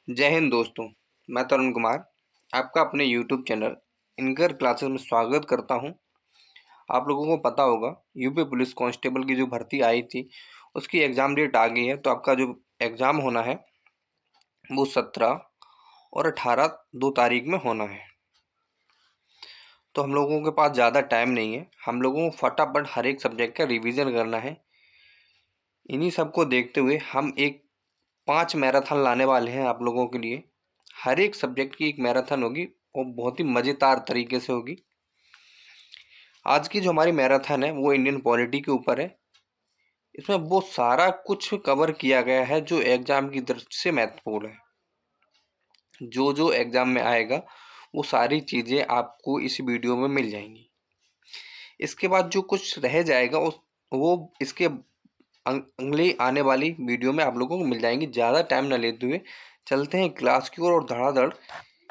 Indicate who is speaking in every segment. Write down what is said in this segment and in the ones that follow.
Speaker 1: जय हिंद दोस्तों। मैं तरुण कुमार आपका अपने यूट्यूब चैनल इनकर क्लासेस में स्वागत करता हूं। आप लोगों को पता होगा यूपी पुलिस कांस्टेबल की जो भर्ती आई थी उसकी एग्ज़ाम डेट आ गई है। तो आपका जो एग्ज़ाम होना है वो 17 और 18 2 तारीख में होना है। तो हम लोगों के पास ज़्यादा टाइम नहीं है, हम लोगों को फटाफट हर एक सब्जेक्ट का रिवीजन करना है। इन्हीं सबको देखते हुए हम एक 5 मैराथन लाने वाले हैं आप लोगों के लिए। हर एक सब्जेक्ट की एक मैराथन होगी और बहुत ही मज़ेदार तरीके से होगी। आज की जो हमारी मैराथन है वो इंडियन पॉलिटी के ऊपर है। इसमें वो सारा कुछ कवर किया गया है जो एग्ज़ाम की दृष्टि से महत्वपूर्ण है। जो जो एग्ज़ाम में आएगा वो सारी चीज़ें आपको इस वीडियो में मिल जाएंगी। इसके बाद जो कुछ रह जाएगा वो इसके अगली आने वाली वीडियो में आप लोगों को मिल जाएंगी। ज़्यादा टाइम न लेते हुए चलते हैं क्लास की ओर और धड़ाधड़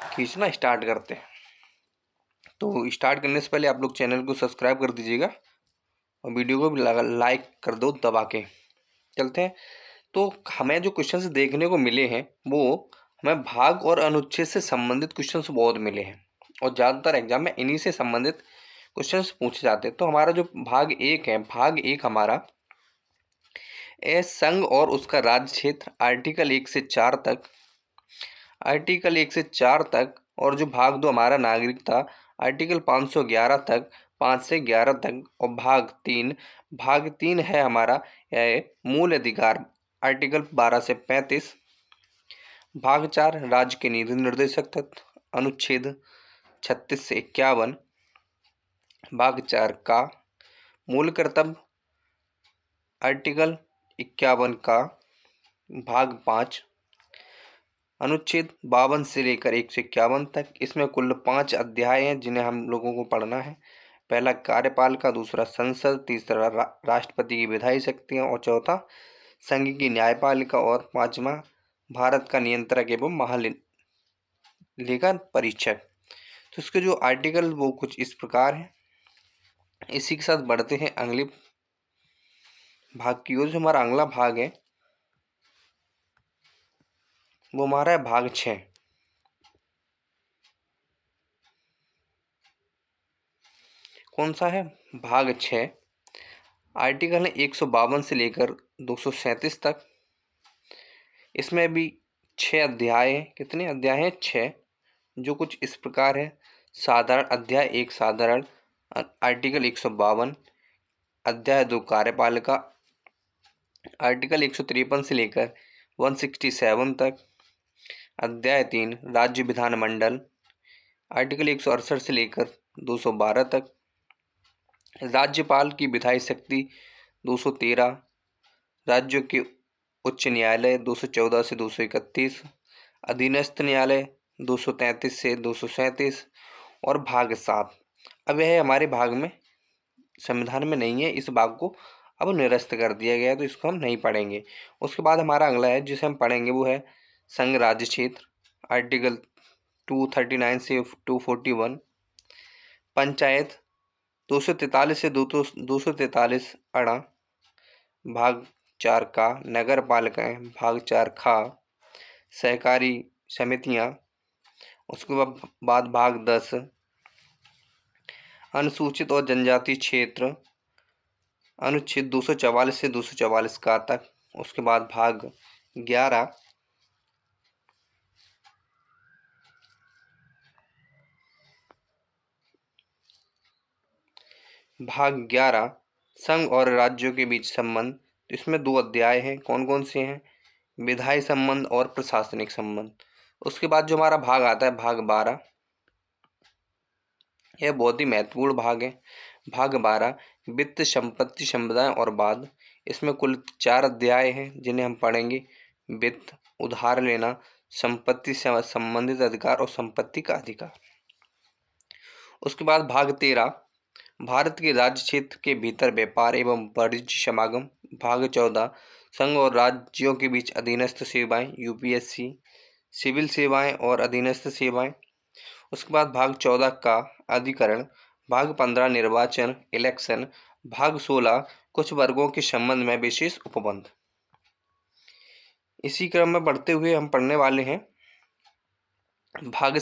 Speaker 1: खींचना स्टार्ट करते हैं। तो स्टार्ट करने से पहले आप लोग चैनल को सब्सक्राइब कर दीजिएगा और वीडियो को भी लाइक कर दो दबा के। चलते हैं। तो हमें जो क्वेश्चंस देखने को मिले हैं वो हमें भाग और अनुच्छेद से संबंधित क्वेश्चंस बहुत मिले हैं और ज़्यादातर एग्जाम में इन्हीं से संबंधित क्वेश्चंस पूछे जाते हैं। तो हमारा जो भाग एक है, भाग एक हमारा संघ और उसका राज्य क्षेत्र आर्टिकल 1 से 4 तक, आर्टिकल 1 से 4 तक। और जो भाग दो हमारा नागरिकता आर्टिकल 511 तक, 5 से 11 तक। और भाग तीन है हमारा मूल अधिकार आर्टिकल 12 से 35। भाग 4 राज्य के नीति निर्देशक तत्व अनुच्छेद 36 से 51। भाग 4 का मूल कर्तव्य आर्टिकल 51 का। भाग 5 अनुच्छेद 52 से लेकर 151 तक। इसमें कुल 5 अध्याय हैं जिन्हें हम लोगों को पढ़ना है। पहला कार्यपालिका, दूसरा संसद, तीसरा राष्ट्रपति की विधायी शक्तियाँ और चौथा संघ की न्यायपालिका और पांचवा भारत का नियंत्रक एवं महालेखा परीक्षक। तो इसके जो आर्टिकल वो कुछ इस प्रकार है। इसी के साथ बढ़ते हैं अगले भाग की ओर। जो हमारा अगला भाग है वो हमारा है भाग 6। कौन सा है? भाग 6। आर्टिकल है 152 से लेकर 237 तक। इसमें भी 6 अध्याय हैं। कितने अध्याय हैं? 6। जो कुछ इस प्रकार है। साधारण अध्याय 1 साधारण आर्टिकल 152। अध्याय 2 कार्यपालिका आर्टिकल 153 से लेकर 167 तक। अध्याय 3 राज्य विधानमंडल आर्टिकल 168 से लेकर 212 तक। राज्यपाल की विधायी शक्ति 213। राज्यों के उच्च न्यायालय 214 से 231। अधीनस्थ न्यायालय 233 से 237। और भाग 7। अब यह हमारे भाग में संविधान में नहीं है, इस भाग को अब निरस्त कर दिया गया है तो इसको हम नहीं पढ़ेंगे। उसके बाद हमारा अगला है जिसे हम पढ़ेंगे वो है संघ राज्य क्षेत्र आर्टिकल 239 से 241। पंचायत 243 से 243 अड़ा। भाग 4 का नगर पालिकाएँ। भाग 4 खा सहकारी समितियाँ। उसके बाद भाग 10 अनुसूचित और जनजाति क्षेत्र अनुच्छेद 244 से 244 का तक। उसके बाद भाग 11 संघ और राज्यों के बीच संबंध। इसमें 2 अध्याय हैं। कौन कौन से हैं? विधायी संबंध और प्रशासनिक संबंध। उसके बाद जो हमारा भाग आता है भाग 12, यह बहुत ही महत्वपूर्ण भाग है। भाग 12 वित्त, संपत्ति, संविदाएं और बाद। इसमें कुल 4 अध्याय हैं जिन्हें हम पढ़ेंगे। वित्त, उधार लेना, संपत्ति से संबंधित अधिकार और संपत्ति का अधिकार। उसके बाद भाग 13 भारत के राज्य क्षेत्र के भीतर व्यापार एवं वाणिज्य समागम। भाग 14 संघ और राज्यों के बीच अधीनस्थ सेवाएं यूपीएससी, सिविल सेवाएं और अधीनस्थ सेवाएं। उसके बाद भाग 14 का अधिकरण। भाग 15 निर्वाचन इलेक्शन। भाग 16 कुछ वर्गों के संबंध में विशेष उपबंध। इसी क्रम में बढ़ते हुए हम पढ़ने वाले हैं भाग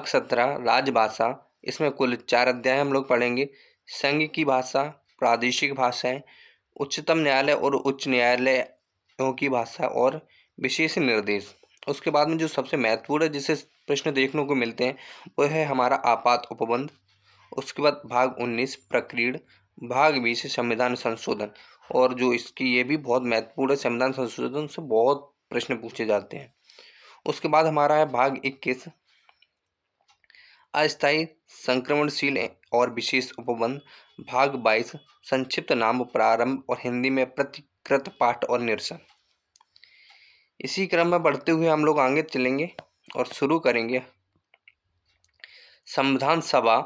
Speaker 1: 17 राजभाषा। इसमें कुल 4 अध्याय हम लोग पढ़ेंगे। संघ की भाषा, प्रादेशिक भाषाएं, उच्चतम न्यायालय और उच्च न्यायालयों की भाषा और विशेष निर्देश। उसके बाद में जो सबसे महत्वपूर्ण है जिसे प्रश्न देखने को मिलते हैं वो है हमारा आपात उपबंध। उसके बाद भाग 19 प्रकीर्ण, भाग 20 संविधान संशोधन। और जो इसकी ये भी बहुत महत्वपूर्ण है, संविधान संशोधन से बहुत प्रश्न पूछे जाते हैं। उसके बाद हमारा है भाग 21 अस्थायी संक्रमणशील और विशेष उपबंध। भाग 22 संक्षिप्त नाम प्रारंभ और हिंदी में प्रतिकृत पाठ और निरसन। इसी क्रम में बढ़ते हुए हम लोग आगे चलेंगे और शुरू करेंगे संविधान सभा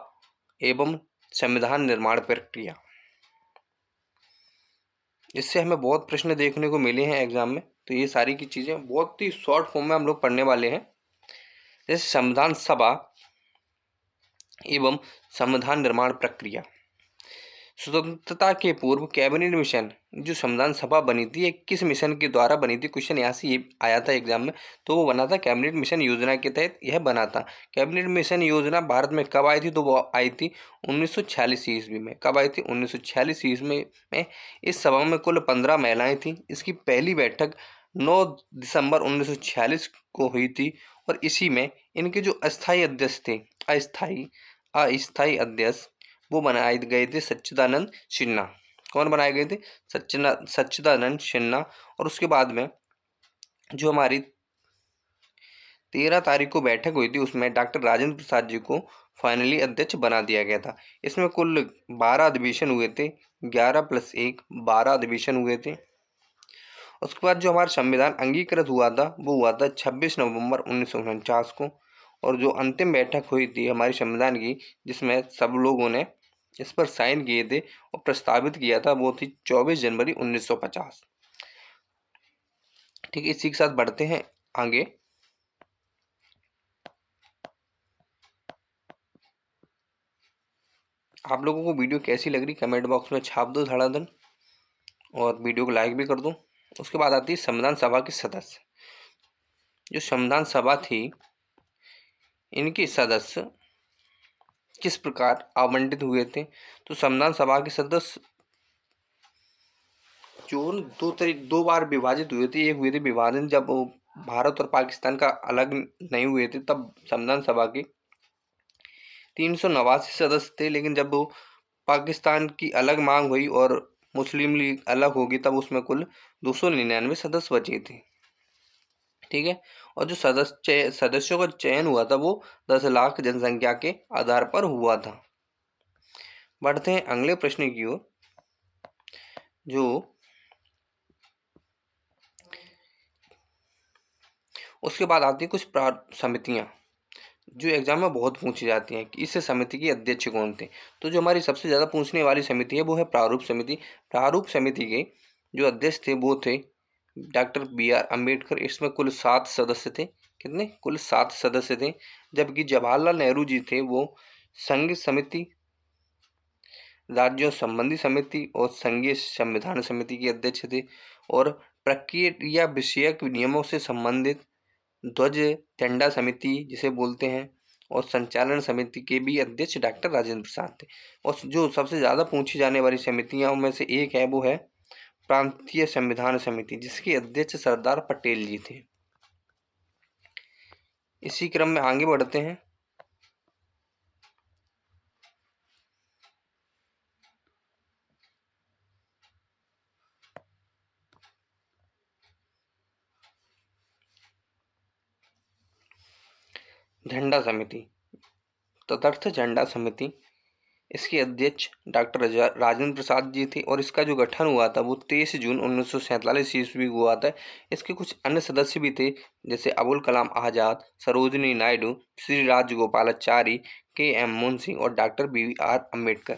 Speaker 1: एवं संविधान निर्माण प्रक्रिया। इससे हमें बहुत प्रश्न देखने को मिले हैं एग्जाम में, तो ये सारी की चीज़ें बहुत ही शॉर्ट फॉर्म में हम लोग पढ़ने वाले हैं। जैसे संविधान सभा एवं संविधान निर्माण प्रक्रिया। स्वतंत्रता के पूर्व कैबिनेट मिशन, जो संविधान सभा बनी थी, एक किस मिशन के द्वारा बनी थी? क्वेश्चन यहाँ से ये आया था एग्जाम में, तो वो बना था कैबिनेट मिशन योजना के तहत यह बना था। कैबिनेट मिशन योजना भारत में कब आई थी? तो वो आई थी 1946 ईस्वी में। कब आई थी? 1946 ईस्वी में। इस सभा में कुल 15 महिलाएं थीं। इसकी पहली बैठक 9 दिसंबर 1946 को हुई थी और इसी में इनके जो अस्थायी अध्यक्ष थे, अस्थायी अध्यक्ष वो बनाए गए थे सच्चिदानंद सिन्हा। कौन बनाए गए थे? सच्चिदानंद सिन्हा। और उसके बाद में जो हमारी 13 तारीख को बैठक हुई थी उसमें डॉक्टर राजेंद्र प्रसाद जी को फाइनली अध्यक्ष बना दिया गया था। इसमें कुल 12 अधिवेशन हुए थे, 11 + 1 12 अधिवेशन हुए थे। उसके बाद जो हमारा संविधान अंगीकृत हुआ था वो हुआ था 26 नवंबर 1949 को। और जो अंतिम बैठक हुई थी हमारी संविधान की, जिसमें सब लोगों ने इस पर साइन किए थे और प्रस्तावित किया था, वो थी 24 जनवरी 1950। ठीक है, इसी के साथ बढ़ते हैं आगे। आप लोगों को वीडियो कैसी लग रही कमेंट बॉक्स में छाप दो धड़ाधड़, और वीडियो को लाइक भी कर दो। उसके बाद आती है संविधान सभा के सदस्य। जो संविधान सभा थी, इनके सदस्य किस प्रकार आवंटित हुए थे? तो संविधान सभा के सदस्य जो दो बार विभाजित हुए थे। एक हुए थे विभाजन जब भारत और पाकिस्तान का अलग नहीं हुए थे, तब संविधान सभा के 389 सदस्य थे। लेकिन जब वो पाकिस्तान की अलग मांग हुई और मुस्लिम लीग अलग होगी, तब उसमें कुल 299 सदस्य बचे थे। ठीक है, और जो सदस्यों का चयन हुआ था वो 10 लाख जनसंख्या के आधार पर हुआ था। बढ़ते हैं अगले प्रश्न की ओर। जो उसके बाद आती है कुछ समितियां जो एग्जाम में बहुत पूछी जाती हैं कि इस समिति के अध्यक्ष कौन थे। तो जो हमारी सबसे ज़्यादा पूछने वाली समिति है वो है प्रारूप समिति। प्रारूप समिति के जो अध्यक्ष थे वो थे डॉक्टर BR अम्बेडकर। इसमें कुल 7 सदस्य थे। कितने? कुल 7 सदस्य थे। जबकि जवाहरलाल नेहरू जी थे वो संघ समिति, राज्यों संबंधी समिति और संघीय संविधान समिति के अध्यक्ष थे। और प्रक्रिया विषयक नियमों से संबंधित ध्वज झंडा समिति जिसे बोलते हैं और संचालन समिति के भी अध्यक्ष डॉक्टर राजेंद्र प्रसाद थे। और जो सबसे ज़्यादा पूछी जाने वाली समितियों में से एक है वो है प्रांतीय संविधान समिति, जिसके अध्यक्ष सरदार पटेल जी थे। इसी क्रम में आगे बढ़ते हैं। झंडा समिति, तदर्थ झंडा समिति, इसके अध्यक्ष डॉक्टर राजेंद्र प्रसाद जी थे। और इसका जो गठन हुआ था वो 23 जून 1947 ईस्वी को हुआ था। इसके कुछ अन्य सदस्य भी थे, जैसे अबुल कलाम आज़ाद, सरोजिनी नायडू, श्री राजगोपालाचारी, KM मुंशी और डॉक्टर BR अम्बेडकर।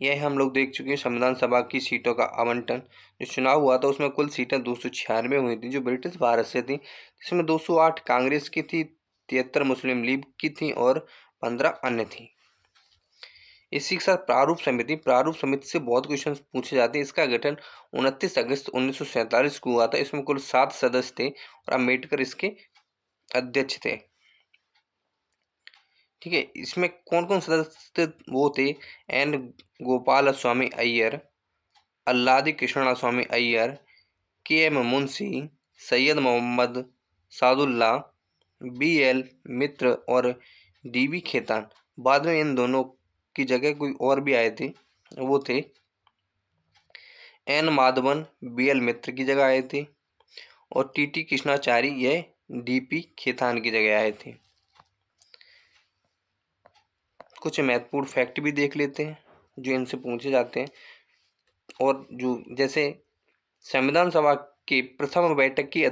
Speaker 1: यह हम लोग देख चुके हैं संविधान सभा की सीटों का आवंटन। जो चुनाव हुआ था उसमें कुल सीटें 296 हुई थी जो ब्रिटिश भारत से थी, जिसमें 208 कांग्रेस की थी, 73 मुस्लिम लीग की थी और 15 अन्य थी। इसी के साथ प्रारूप समिति से बहुत क्वेश्चन पूछे जाते हैं। इसका गठन 29 अगस्त 1947 को हुआ था। इसमें कुल 7 सदस्य थे और अम्बेडकर इसके अध्यक्ष थे। ठीक है, इसमें कौन कौन सदस्य वो थे? N Gopal Swami Ayyar, Alladi Krishna Swami Ayyar, K M Munshi, Syed Mohammad Saadulla, B L Mitter और डी बी खेतान। बाद में इन दोनों की जगह कोई और भी आए थे, वो थे एन माधवन, बी एल मित्र की जगह आए थे और टी टी कृष्णाचारी ये डी पी खेतान की जगह आए थे। कुछ महत्वपूर्ण फैक्ट भी देख लेते हैं जो इनसे पूछे जाते हैं। और जो जैसे संविधान सभा की प्रथम बैठक की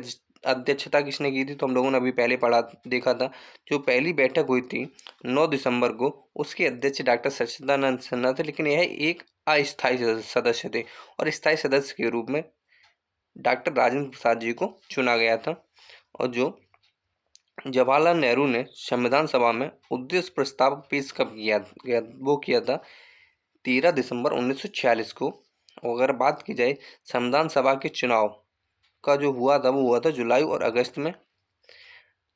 Speaker 1: अध्यक्षता किसने की थी, तो हम लोगों ने अभी पहले पढ़ा देखा था। जो पहली बैठक हुई थी 9 दिसंबर को, उसके अध्यक्ष डॉक्टर सच्चिदानंद सिन्हा थे, लेकिन यह एक अस्थायी सदस्य थे और स्थायी सदस्य के रूप में डॉक्टर राजेंद्र प्रसाद जी को चुना गया था। और जो जवाहरलाल नेहरू ने संविधान सभा में उद्देश्य प्रस्ताव पेश कब किया गया, वो किया था 13 दिसंबर 1946 को। अगर बात की जाए संविधान सभा के चुनाव का जो हुआ था, वो हुआ था जुलाई और अगस्त में।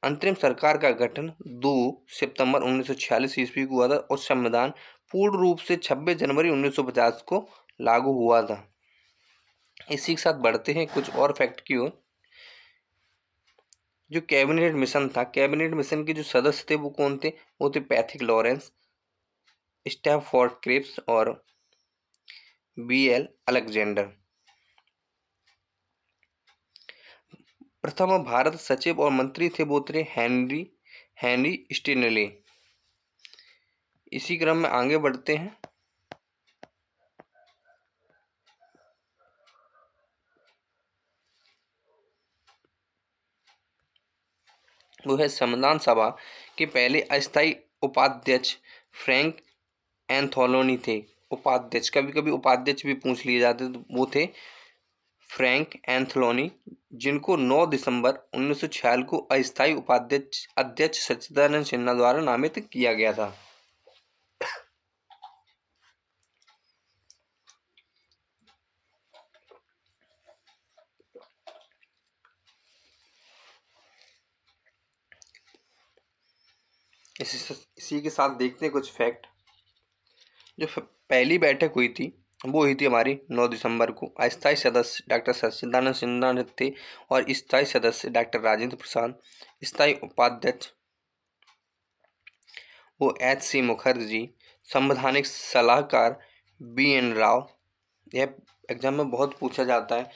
Speaker 1: अंतरिम सरकार का गठन 2 सितंबर 1946 ईस्वी को हुआ था और संविधान पूर्ण रूप से 26 जनवरी 1950 को लागू हुआ था। इसी के साथ बढ़ते हैं कुछ और फैक्ट की ओर। जो कैबिनेट मिशन था, कैबिनेट मिशन के जो सदस्य थे वो कौन थे? वो थे पैथिक लॉरेंस, स्टैफोर्ड क्रिप्स और बी एल अलेक्जेंडर। प्रथम भारत सचिव और मंत्री थे वो थे हेनरी स्टेनले। इसी क्रम में आगे बढ़ते हैं। वो है संविधान सभा के पहले अस्थायी उपाध्यक्ष फ्रैंक एंथोलोनी थे। उपाध्यक्ष, कभी कभी उपाध्यक्ष भी पूछ लिए जाते, तो वो थे फ्रैंक एंथोलोनी, जिनको 9 दिसंबर 1946 को अस्थायी अध्यक्ष सच्चिदानंद सिन्हा द्वारा नामित किया गया था। इसी के साथ देखते हैं कुछ फैक्ट। जो पहली बैठक हुई थी वो हुई थी हमारी 9 दिसंबर को। अस्थायी सदस्य डॉक्टर सच्चिदानंद सिन्हा थे और स्थायी सदस्य डॉक्टर राजेंद्र प्रसाद। स्थायी उपाध्यक्ष वो एच सी मुखर्जी। संवैधानिक सलाहकार बी एन राव। यह एग्जाम में बहुत पूछा जाता है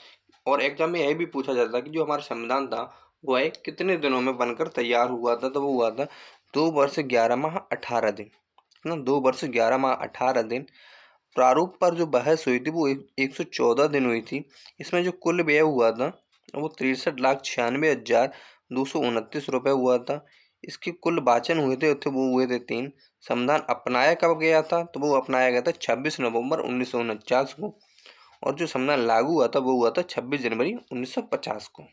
Speaker 1: और एग्जाम में यह भी पूछा जाता है कि जो हमारा संविधान था वो है कितने दिनों में बनकर तैयार हुआ था, तो वो हुआ था 2 वर्ष 11 माह 18 दिन। 2 वर्ष 11 माह 18 दिन। प्रारूप पर जो बहस हुई थी वो 114 दिन हुई थी। इसमें जो कुल व्यय हुआ था वो 63,96,229 रुपये हुआ था। इसके कुल वाचन हुए थे वो हुए थे 3। संविधान अपनाया कब गया था, तो वो अपनाया गया था 26 नवंबर 1949 को। और जो संविधान लागू हुआ था वो हुआ था 26 जनवरी 1950 को।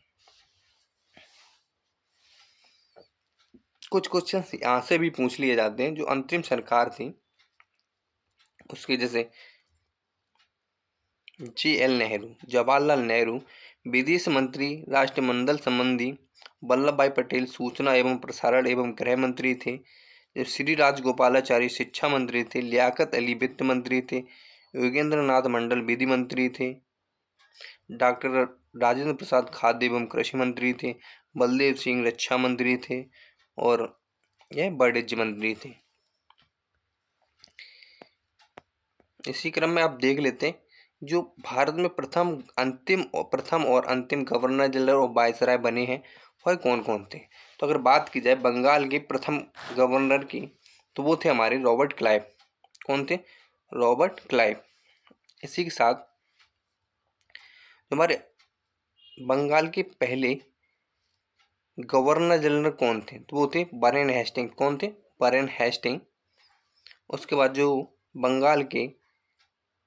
Speaker 1: कुछ क्वेश्चन यहाँ से भी पूछ लिए जाते हैं। जो अंतरिम सरकार थी उसके जैसे जी एल नेहरू, जवाहरलाल नेहरू विदेश मंत्री, राष्ट्रमंडल संबंधी, वल्लभ भाई पटेल सूचना एवं प्रसारण एवं गृह मंत्री थे, जब श्री राजगोपालाचारी शिक्षा मंत्री थे, लियाकत अली वित्त मंत्री थे, योगेंद्र नाथ मंडल विधि मंत्री थे, डॉक्टर राजेंद्र प्रसाद खाद्य एवं कृषि मंत्री थे, बलदेव सिंह रक्षा मंत्री थे और यह वाणिज्य मंत्री थे। इसी क्रम में आप देख लेते हैं जो भारत में प्रथम और अंतिम गवर्नर जनरल और वायसराय बने हैं वह कौन कौन थे। तो अगर बात की जाए बंगाल के प्रथम गवर्नर की, तो वो थे हमारे रॉबर्ट क्लाइव। कौन थे? Robert Clive. इसी के साथ हमारे बंगाल के पहले गवर्नर जनरल कौन थे, तो वो थे वारेन हेस्टिंग। कौन थे? Warren Hasting. उसके बाद जो बंगाल के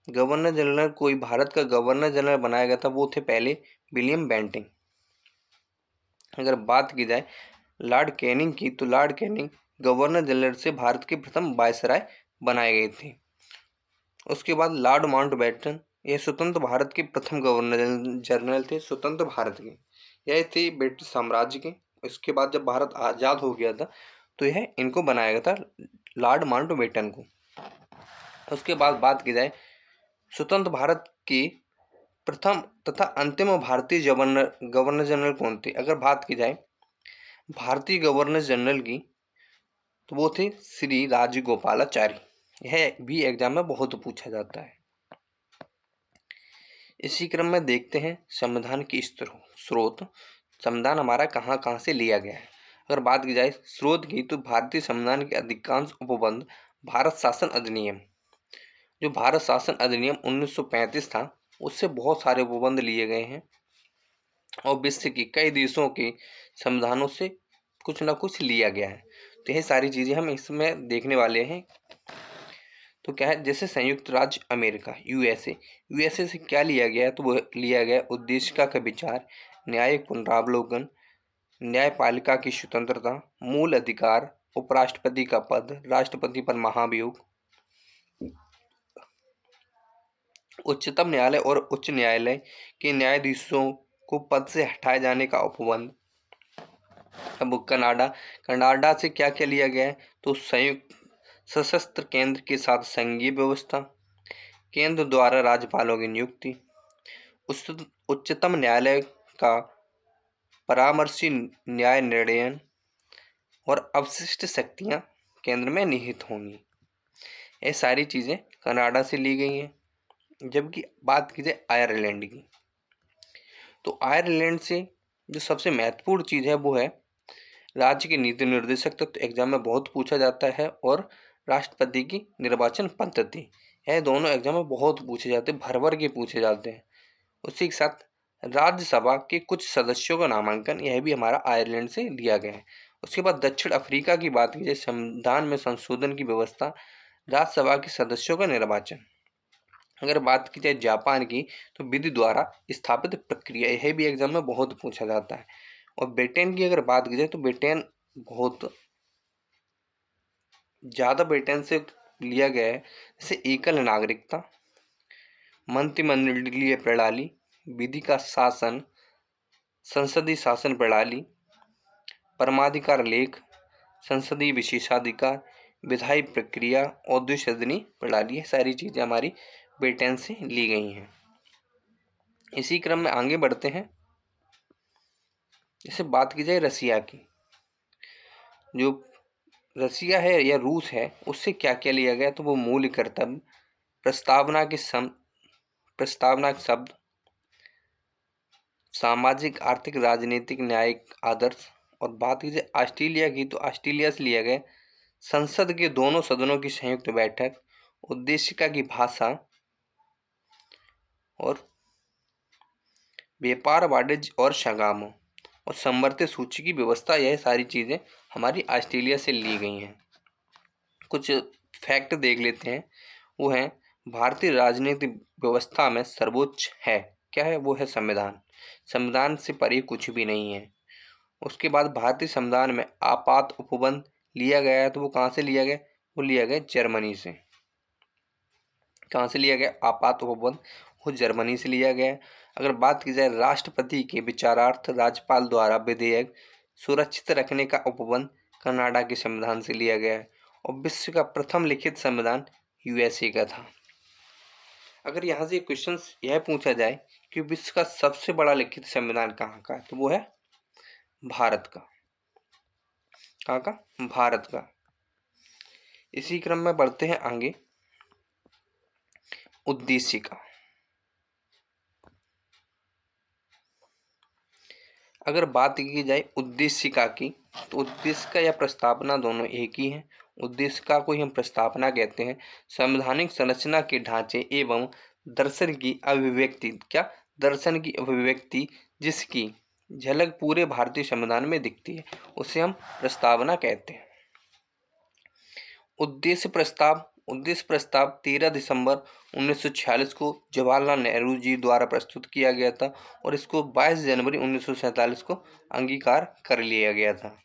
Speaker 1: गवर्नर जनरल, कोई भारत का गवर्नर जनरल बनाया गया था, वो थे पहले विलियम बेंटिंग। अगर बात की जाए लॉर्ड कैनिंग की, तो लॉर्ड कैनिंग गवर्नर जनरल से भारत के प्रथम वायसराय बनाए गए थे। उसके बाद लॉर्ड माउंटबेटन, यह स्वतंत्र भारत के प्रथम गवर्नर जनरल थे, स्वतंत्र भारत के, यह थे ब्रिटिश साम्राज्य के। इसके बाद जब भारत आज़ाद हो गया था तो यह इनको बनाया गया था, लॉर्ड माउंटबेटन को। उसके बाद बात की जाए स्वतंत्र भारत के प्रथम तथा अंतिम भारतीय गवर्नर जनरल कौन थे। अगर बात की जाए भारतीय गवर्नर जनरल की तो वो थे श्री राजगोपालाचारी। यह भी एग्जाम में बहुत पूछा जाता है। इसी क्रम में देखते हैं संविधान की स्रोत। संविधान हमारा कहाँ कहाँ से लिया गया है। अगर बात की जाए स्रोत की तो भारतीय संविधान के अधिकांश उपबंध भारत शासन अधिनियम, जो भारत शासन अधिनियम 1935 था, उससे बहुत सारे उपबंध लिए गए हैं और विश्व के कई देशों के संविधानों से कुछ ना कुछ लिया गया है। तो यह सारी चीज़ें हम इसमें देखने वाले हैं। तो क्या है, जैसे संयुक्त राज्य अमेरिका यूएसए से क्या लिया गया है, तो वो लिया गया उद्देशिका का विचार, न्यायिक पुनरावलोकन, न्यायपालिका की स्वतंत्रता, मूल अधिकार, उपराष्ट्रपति का पद, राष्ट्रपति पर महाभियोग, उच्चतम न्यायालय और उच्च न्यायालय के न्यायाधीशों को पद से हटाए जाने का उपबंध। अब कनाडा से क्या क्या लिया गया है, तो संयुक्त सशस्त्र केंद्र के साथ संघीय व्यवस्था, केंद्र द्वारा राज्यपालों की नियुक्ति, उच्चतम न्यायालय का परामर्शी न्याय निर्णयन और अवशिष्ट शक्तियां केंद्र में निहित होंगी। ये सारी चीज़ें कनाडा से ली गई हैं। जबकि बात की जाए आयरलैंड की, तो आयरलैंड से जो सबसे महत्वपूर्ण चीज़ है वो है राज्य के नीति निर्देशक तत्व। एग्जाम में बहुत पूछा जाता है, और राष्ट्रपति की निर्वाचन पद्धति, यह दोनों एग्जाम में बहुत पूछे जाते हैं, भर भर के पूछे जाते हैं। उसी के साथ राज्यसभा के कुछ सदस्यों का नामांकन, यह भी हमारा आयरलैंड से लिया गया है। उसके बाद दक्षिण अफ्रीका की बात की जाए, संविधान में संशोधन की व्यवस्था, राज्यसभा के सदस्यों का निर्वाचन। अगर बात की जाए जापान की, तो विधि द्वारा स्थापित प्रक्रिया, यह भी एग्जाम में बहुत पूछा जाता है। और ब्रिटेन की अगर बात की जाए तो ब्रिटेन बहुत ज़्यादा ब्रिटेन से लिया गया है, जैसे एकल नागरिकता, मंत्रिमंडलीय प्रणाली, विधि का शासन, संसदीय शासन प्रणाली, परमाधिकार लेख, संसदीय विशेषाधिकार, विधायी प्रक्रिया और द्विसदनी प्रणाली, ये सारी चीज़ें हमारी ब्रिटेन से ली गई हैं। इसी क्रम में आगे बढ़ते हैं। जैसे बात की जाए रसिया की, जो रसिया है या रूस है, उससे क्या क्या लिया गया, तो वो मूल कर्तव्य, प्रस्तावना के शब्द, सामाजिक आर्थिक राजनीतिक न्यायिक आदर्श। और बात की जाए ऑस्ट्रेलिया की, तो ऑस्ट्रेलिया से लिया गया संसद के दोनों सदनों की संयुक्त बैठक, उद्देशिका की भाषा और व्यापार वाणिज्य और संगमों और संवर्धित सूची की व्यवस्था। यह सारी चीज़ें हमारी ऑस्ट्रेलिया से ली गई हैं। कुछ फैक्ट देख लेते हैं। वो हैं, भारतीय राजनीतिक व्यवस्था में सर्वोच्च है, क्या है, वो है संविधान। संविधान से परे कुछ भी नहीं है। उसके बाद भारतीय संविधान में आपात उपबंध लिया गया है, तो वो कहाँ से लिया गया, वो लिया गया जर्मनी से। कहाँ से लिया गया आपात उपबंध, वो जर्मनी से लिया गया है। अगर बात की जाए राष्ट्रपति के विचारार्थ राज्यपाल द्वारा विधेयक सुरक्षित रखने का उपबंध, कनाडा के संविधान से लिया गया है। और विश्व का प्रथम लिखित संविधान यूएसए का था। अगर यहाँ से क्वेश्चन यह पूछा जाए कि विश्व का सबसे बड़ा लिखित संविधान कहाँ का है, तो वो है भारत का। कहाँ का, भारत का। इसी क्रम में बढ़ते हैं आगे। उद्देशिका, अगर बात की जाए उद्देशिका की, तो उद्देशिका या प्रस्तावना दोनों एक ही हैं। उद्देशिका को ही हम प्रस्तावना कहते हैं। संवैधानिक संरचना के ढांचे एवं दर्शन की अभिव्यक्ति, क्या, दर्शन की अभिव्यक्ति जिसकी झलक पूरे भारतीय संविधान में दिखती है, उसे हम प्रस्तावना कहते हैं। उद्देश्य प्रस्ताव 13 दिसंबर 1946 को जवाहरलाल नेहरू जी द्वारा प्रस्तुत किया गया था, और इसको 22 जनवरी 1947 को अंगीकार कर लिया गया था।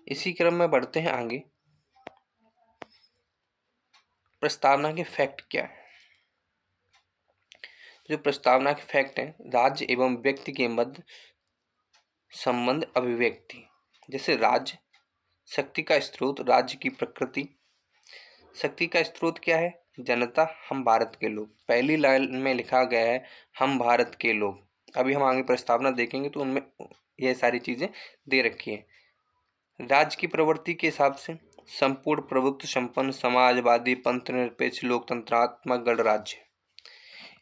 Speaker 1: इसी क्रम में बढ़ते हैं आगे। प्रस्तावना के फैक्ट क्या है? जो प्रस्तावना के फैक्ट हैं, राज्य एवं व्यक्ति के मध्य संबंध अभिव्यक्ति। जैसे राज्य, शक्ति का स्रोत, राज्य की प्रकृति। शक्ति का स्रोत क्या है? जनता, हम भारत के लोग। पहली लाइन में लिखा गया है हम भारत के लोग। अभी हम आगे प्रस्तावना देखेंगे तो उनमें ये सारी चीजें दे रखी है। राज्य की प्रवृत्ति के हिसाब से संपूर्ण प्रभुत्व संपन्न समाजवादी पंथ निरपेक्ष लोकतंत्रात्मक गणराज्य।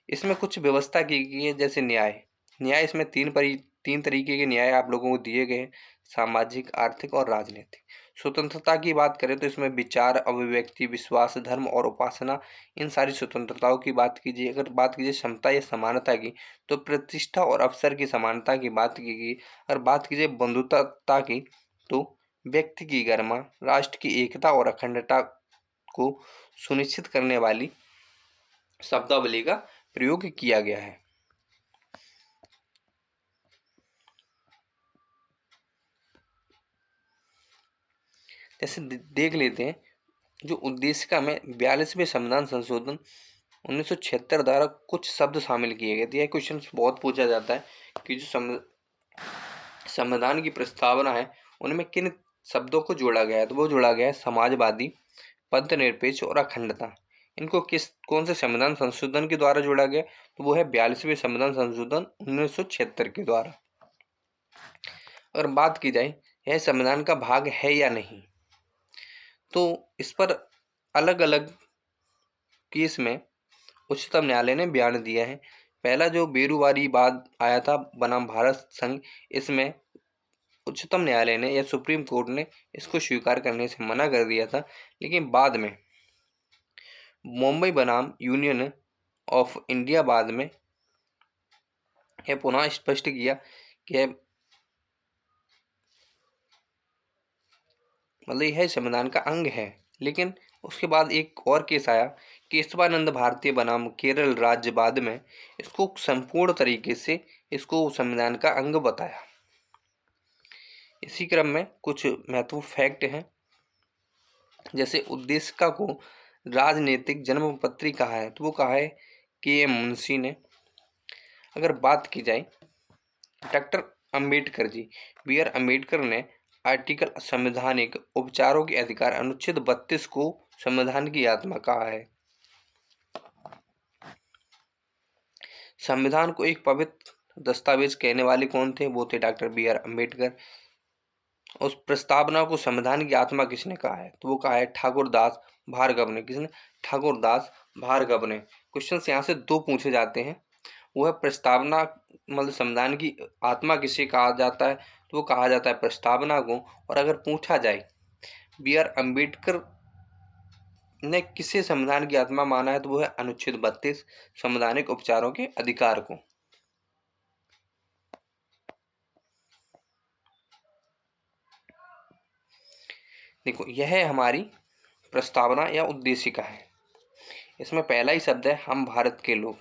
Speaker 1: इसमें कुछ व्यवस्था की गई है, जैसे न्याय। न्याय इसमें तीन तरीके के न्याय आप लोगों को दिए गए हैं, सामाजिक, आर्थिक और राजनीतिक। स्वतंत्रता की बात करें तो इसमें विचार, अभिव्यक्ति, विश्वास, धर्म और उपासना, इन सारी स्वतंत्रताओं की बात कीजिए। अगर बात कीजिए क्षमता या समानता की, तो प्रतिष्ठा और अवसर की समानता की बात की गई। अगर बात कीजिए बंधुता की, तो व्यक्ति की गरिमा, राष्ट्र की एकता और अखंडता को सुनिश्चित करने वाली शब्दावली का प्रयोग किया गया है। जैसे देख लेते हैं जो उद्देशिका में 42वें संविधान संशोधन 1976 द्वारा कुछ शब्द शामिल किए गए थे। यह क्वेश्चन बहुत पूछा जाता है कि जो संविधान की प्रस्तावना है उनमें किन शब्दों को जोड़ा गया है, तो वो जोड़ा गया है समाजवादी, पंथ निरपेक्ष और अखंडता। इनको कौन से संविधान संशोधन के द्वारा जोड़ा गया? तो वो है 42वें संविधान संशोधन 1976 के द्वारा। अगर बात की जाए यह संविधान का भाग है या नहीं, तो इस पर अलग अलग केस में उच्चतम न्यायालय ने बयान दिया है। पहला जो बेरुवारी वाद आया था बनाम भारत संघ, इसमें उच्चतम न्यायालय ने या सुप्रीम कोर्ट ने इसको स्वीकार करने से मना कर दिया था। लेकिन बाद में मुंबई बनाम यूनियन ऑफ इंडिया बाद में यह पुनः स्पष्ट किया कि मतलब यह संविधान का अंग है। लेकिन उसके बाद एक और केस आया, केशवानंद भारती बनाम केरल राज्य, बाद में इसको संपूर्ण तरीके से इसको संविधान का अंग बताया। इसी क्रम में कुछ महत्वपूर्ण फैक्ट हैं। जैसे उद्देशिका को राजनीतिक जन्मपत्री कहा है, तो वो कहा है के.एम. मुंशी ने। अगर बात की जाए डॉक्टर अंबेडकर जी, बी.आर. अंबेडकर ने आर्टिकल संवैधानिक उपचारों के अधिकार अनुच्छेद 32 को संविधान की आत्मा कहा है। संविधान को एक पवित्र दस्तावेज कहने वाले कौन थे? वो थे डॉक्टर बी.आर. अंबेडकर। उस प्रस्तावना को संविधान की आत्मा किसने कहा है? तो वो कहा है ठाकुर दास भार्गव ने। किसने? ठाकुर दास भार्गव ने। क्वेश्चन यहाँ से दो पूछे जाते हैं। वो है प्रस्तावना मतलब संविधान की आत्मा किसे कहा जाता है? तो वो कहा जाता है प्रस्तावना को। और अगर पूछा जाए बी.आर. अंबेडकर ने किसे संविधान की आत्मा माना है, तो वो है अनुच्छेद 32 संवैधानिक उपचारों के अधिकार को। देखो यह हमारी प्रस्तावना या उद्देशिका है। इसमें पहला ही शब्द है हम भारत के लोग।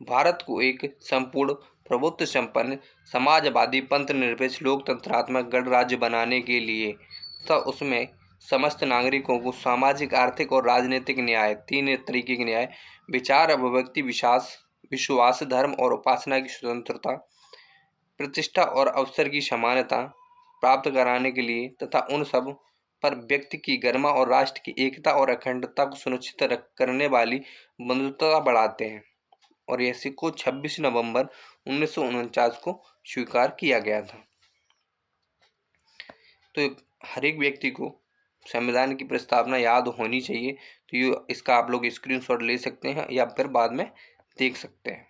Speaker 1: भारत को एक संपूर्ण प्रभुत्व संपन्न समाजवादी पंथ निरपेक्ष लोकतंत्रात्मक गणराज्य बनाने के लिए तथा उसमें समस्त नागरिकों को सामाजिक, आर्थिक और राजनीतिक न्याय, तीन तरीके के न्याय, विचार, अभिव्यक्ति, विश्वास, धर्म और उपासना की स्वतंत्रता, प्रतिष्ठा और अवसर की समानता प्राप्त कराने के लिए तथा उन सब पर व्यक्ति की गरिमा और राष्ट्र की एकता और अखंडता को सुनिश्चित करने वाली बंधुता बढ़ाते हैं। और ऐसे को 26 नवंबर 1949 को स्वीकार किया गया था। तो हर एक व्यक्ति को संविधान की प्रस्तावना याद होनी चाहिए। तो ये इसका आप लोग स्क्रीनशॉट ले सकते हैं या फिर बाद में देख सकते हैं।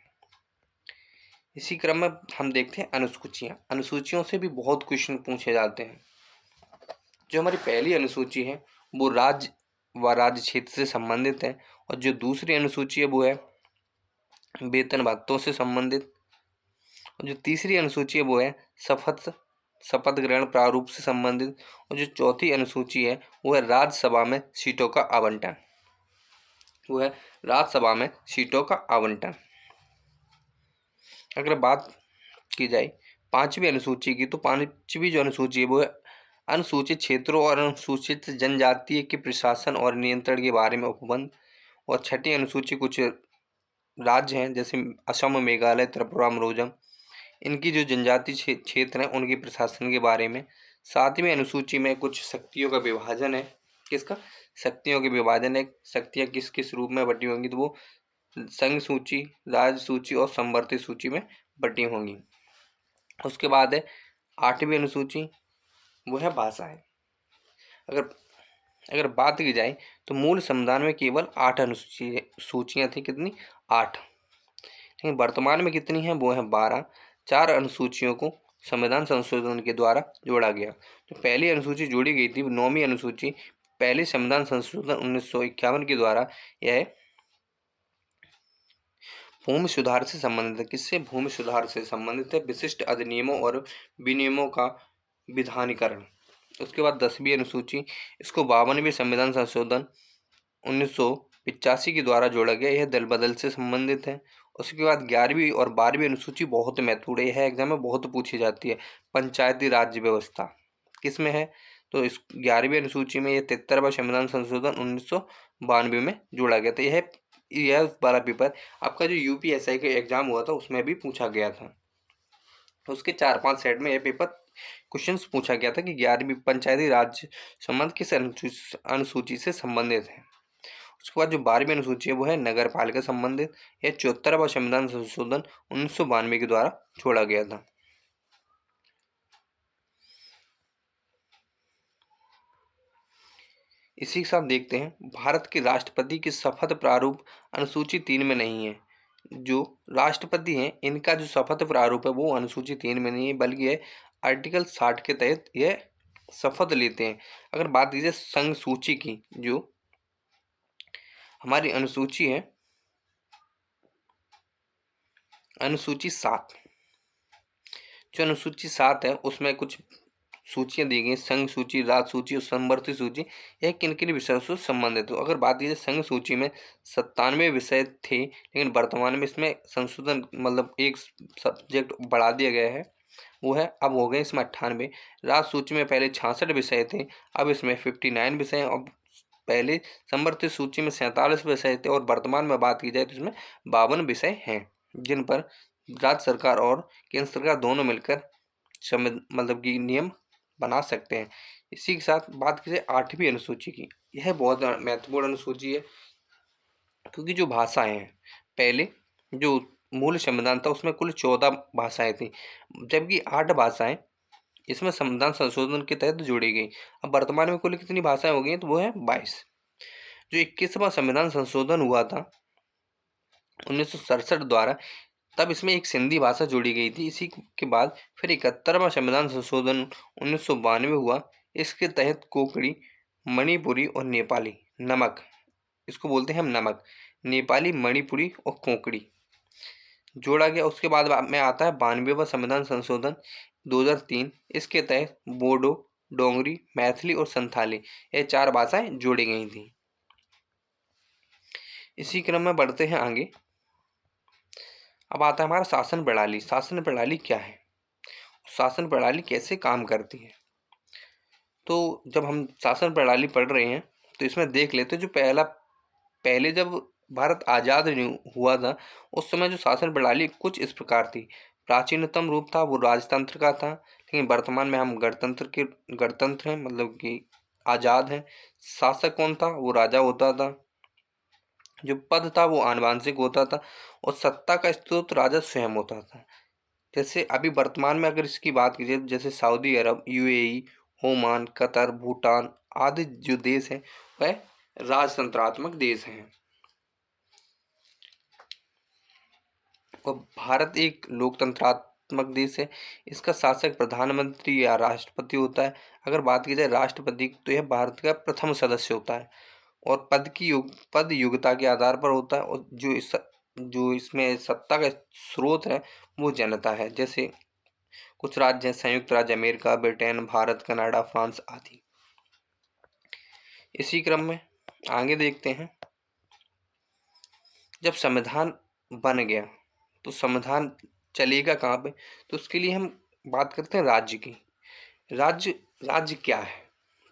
Speaker 1: इसी क्रम में हम देखते हैं अनुसूचियाँ। अनुसूचियों से भी बहुत क्वेश्चन पूछे जाते हैं। जो हमारी पहली अनुसूची है वो राज्य व राज्य क्षेत्र से संबंधित है, और जो दूसरी अनुसूची है वो है वेतन भत्तों से संबंधित, और जो तीसरी अनुसूची है वो है शपथ ग्रहण प्रारूप से संबंधित, और जो चौथी अनुसूची है वो है राज्यसभा में सीटों का आवंटन। वो है राज्यसभा में सीटों का आवंटन। अगर बात की जाए पांचवी अनुसूची की, तो पांचवी जो अनुसूची है वो है अनुसूचित क्षेत्रों और अनुसूचित जनजातीय के प्रशासन और नियंत्रण के बारे में उपबंध। और छठी अनुसूची कुछ राज्य हैं जैसे असम, मेघालय, त्रिपुरा, मिजोरम, इनकी जो जनजाति क्षेत्र हैं उनके प्रशासन के बारे में। 7वीं अनुसूची में कुछ शक्तियों का विभाजन है। किसका? शक्तियों के विभाजन है। शक्तियाँ किस किस रूप में बटी होंगी, तो वो संघ सूची, राज्य सूची और संवर्ती सूची में बटी होंगी। उसके बाद है 8वीं अनुसूची, वो है भाषाएं। अगर अगर बात की जाए तो मूल संविधान में केवल 8 सूचियाँ थी। कितनी? 8। लेकिन वर्तमान में कितनी हैं? वो है 12। 4 अनुसूचियों को संविधान संशोधन के द्वारा जोड़ा गया। तो पहली अनुसूची जोड़ी गई थी 9वीं अनुसूची, पहले संविधान संशोधन 1951 के द्वारा। यह भूमि सुधार से संबंधित है। किससे? भूमि सुधार से संबंधित है। विशिष्ट अधिनियमों और विनियमों का विधानीकरण। उसके बाद 10वीं अनुसूची, इसको 52वें संविधान संशोधन 1985 के द्वारा जोड़ा गया। यह दल बदल से संबंधित है। उसके बाद 11वीं और 12वीं अनुसूची बहुत महत्वपूर्ण है, एग्जाम में बहुत पूछी जाती है। पंचायती राज्य व्यवस्था किस में है? तो इस 11वीं अनुसूची में यह 73वां संविधान संशोधन 1992 में जोड़ा गया था। यह वाला पेपर आपका जो यूपीएसआई का एग्जाम हुआ था उसमें भी पूछा गया था। उसके 4-5 सेट में यह पेपर क्वेश्चंस पूछा गया था कि 11वीं पंचायती राज्य संबंध किस अनुसूची से संबंधित है। उसके बाद जो 12वीं अनुसूची है वो है नगर पालिका संबंधित। यह 74वां संविधान संशोधन 1992 के द्वारा छोड़ा गया था। इसी के साथ देखते हैं भारत के राष्ट्रपति की शपथ प्रारूप अनुसूची 3 में नहीं है। जो राष्ट्रपति हैं इनका जो शपथ प्रारूप है वो अनुसूची 3 में नहीं है, बल्कि ये आर्टिकल 60 के तहत ये शपथ लेते हैं। अगर बात कीजिए संघ सूची की, जो हमारी अनुसूची है अनुसूची 7, जो अनुसूची 7 है उसमें कुछ सूचियां दी गई, संघ सूची, राज्य सूची और समवर्ती सूची। यह किन किन विषयों से संबंधित है? अगर बात कीजिए संघ सूची में 97 विषय थे, लेकिन वर्तमान में इसमें संशोधन मतलब एक सब्जेक्ट बढ़ा दिया गया है, वो है अब हो गए इसमें 98। राज्य सूची में पहले 66 विषय थे, अब इसमें 59 विषय हैं। अब पहले समवर्ती सूची में 47 विषय थे और वर्तमान में बात की जाए तो इसमें 52 विषय हैं, जिन पर राज्य सरकार और केंद्र सरकार दोनों मिलकर मतलब कि नियम बना सकते हैं। इसी के साथ बात कीजिए 8वीं अनुसूची की। यह बहुत महत्वपूर्ण अनुसूची है, क्योंकि जो भाषाएं हैं, पहले जो मूल संविधान था उसमें कुल 14 भाषाएं थी, जबकि 8 भाषाएं इसमें संविधान संशोधन के तहत जोड़ी गई। अब वर्तमान में कुल कितनी भाषाएं हो गई हैं? तो वो है 22। जो 21वां संविधान संशोधन हुआ था 1967 द्वारा, तब इसमें एक सिंधी भाषा जोड़ी गई थी। इसी के बाद फिर 71वां संविधान संशोधन 1992 हुआ। इसके तहत कोंकणी, मणिपुरी और नेपाली, नमक, इसको बोलते हैं हम नमक, नेपाली, मणिपुरी और कोंकणी जोड़ा गया। उसके बाद में आता है 92वां संविधान संशोधन 2003। इसके तहत बोडो, डोंगरी, मैथिली और संथाली, ये 4 भाषाएं जोड़ी गई थी। इसी क्रम में बढ़ते हैं आगे। अब आता है हमारा शासन प्रणाली। शासन प्रणाली क्या है? शासन प्रणाली कैसे काम करती है? तो जब हम शासन प्रणाली पढ़ रहे हैं तो इसमें देख लेते हैं जो पहले जब भारत आज़ाद हुआ था उस समय जो शासन प्रणाली कुछ इस प्रकार थी। प्राचीनतम रूप था वो राजतंत्र का था, लेकिन वर्तमान में हम गणतंत्र हैं, मतलब कि आज़ाद हैं। शासक कौन था? वो राजा होता था। जो पद था वो आनुवंशिक होता था और सत्ता का स्रोत राजा स्वयं होता था। जैसे अभी वर्तमान में अगर इसकी बात कीजिए, जैसे सऊदी अरब, यूएई, ओमान, कतर, भूटान आदि जो देश हैं वह राजतंत्रात्मक देश हैं। और भारत एक लोकतंत्रात्मक देश है। इसका शासक प्रधानमंत्री या राष्ट्रपति होता है। अगर बात की जाए राष्ट्रपति तो यह भारत का प्रथम सदस्य होता है और पद योग्यता के आधार पर होता है। और जो इसमें सत्ता का स्रोत है वो जनता है। जैसे कुछ राज्य हैं संयुक्त राज्य America, Britain, Bharat, Canada, France आदि। इसी क्रम में आगे देखते हैं, जब संविधान बन गया तो संविधान चलेगा कहाँ पे? तो उसके लिए हम बात करते हैं राज्य की। राज्य क्या है?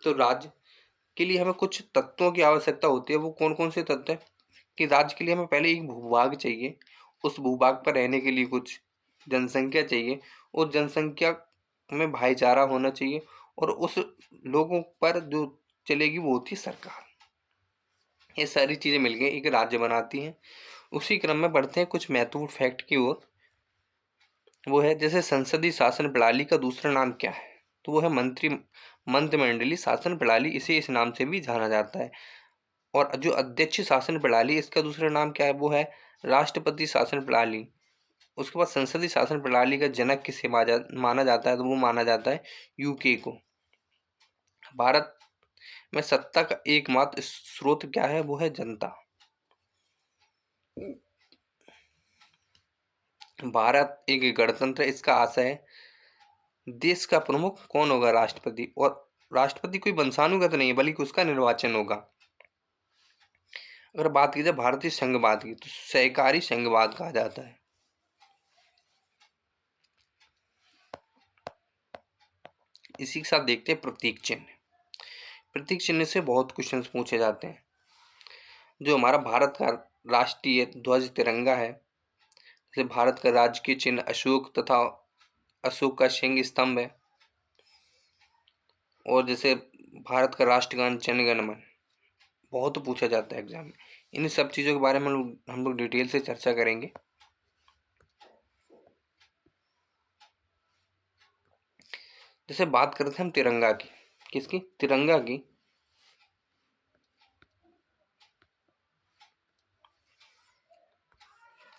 Speaker 1: तो राज्य के लिए हमें कुछ तत्वों की आवश्यकता होती है। वो कौन कौन से तत्व हैं? कि राज्य के लिए हमें पहले एक भूभाग चाहिए, उस भूभाग पर रहने के लिए कुछ जनसंख्या चाहिए, उस जनसंख्या में भाईचारा होना चाहिए और उस लोगों पर जो चलेगी वो होती है सरकार। ये सारी चीज़ें मिलके एक राज्य बनाती हैं। उसी क्रम में बढ़ते हैं कुछ महत्वपूर्ण फैक्ट की ओर। वो है जैसे संसदीय शासन प्रणाली का दूसरा नाम क्या है, तो वो है मंत्रिमंडलीय शासन प्रणाली, इसे इस नाम से भी जाना जाता है। और जो अध्यक्ष शासन प्रणाली, इसका दूसरा नाम क्या है, वो है राष्ट्रपति शासन प्रणाली। उसके बाद संसदीय शासन प्रणाली का जनक किसे माना जाता है, तो वो माना जाता है यूके को। भारत में सत्ता का एकमात्र स्रोत क्या है, वो है जनता। भारत एक गणतंत्र है, इसका आशय है देश का प्रमुख कौन होगा, राष्ट्रपति। और राष्ट्रपति कोई वंशानुगत नहीं है बल्कि उसका निर्वाचन होगा। अगर बात की जाए भारतीय संघवाद की, तो सहकारी संघवाद कहा जाता है। इसी के साथ देखते हैं प्रतीक चिन्ह। प्रतीक चिन्ह से बहुत क्वेश्चंस पूछे जाते हैं। जो हमारा भारत का राष्ट्रीय ध्वज तिरंगा है, जैसे भारत का राजकीय चिन्ह अशोक तथा अशोक का सिंह स्तंभ है। और जैसे भारत का राष्ट्रगान जन गण मन, बहुत पूछा जाता है एग्जाम में। इन सब चीज़ों के बारे में हम लोग डिटेल से चर्चा करेंगे। जैसे बात करते हैं हम तिरंगा की, किसकी, तिरंगा की।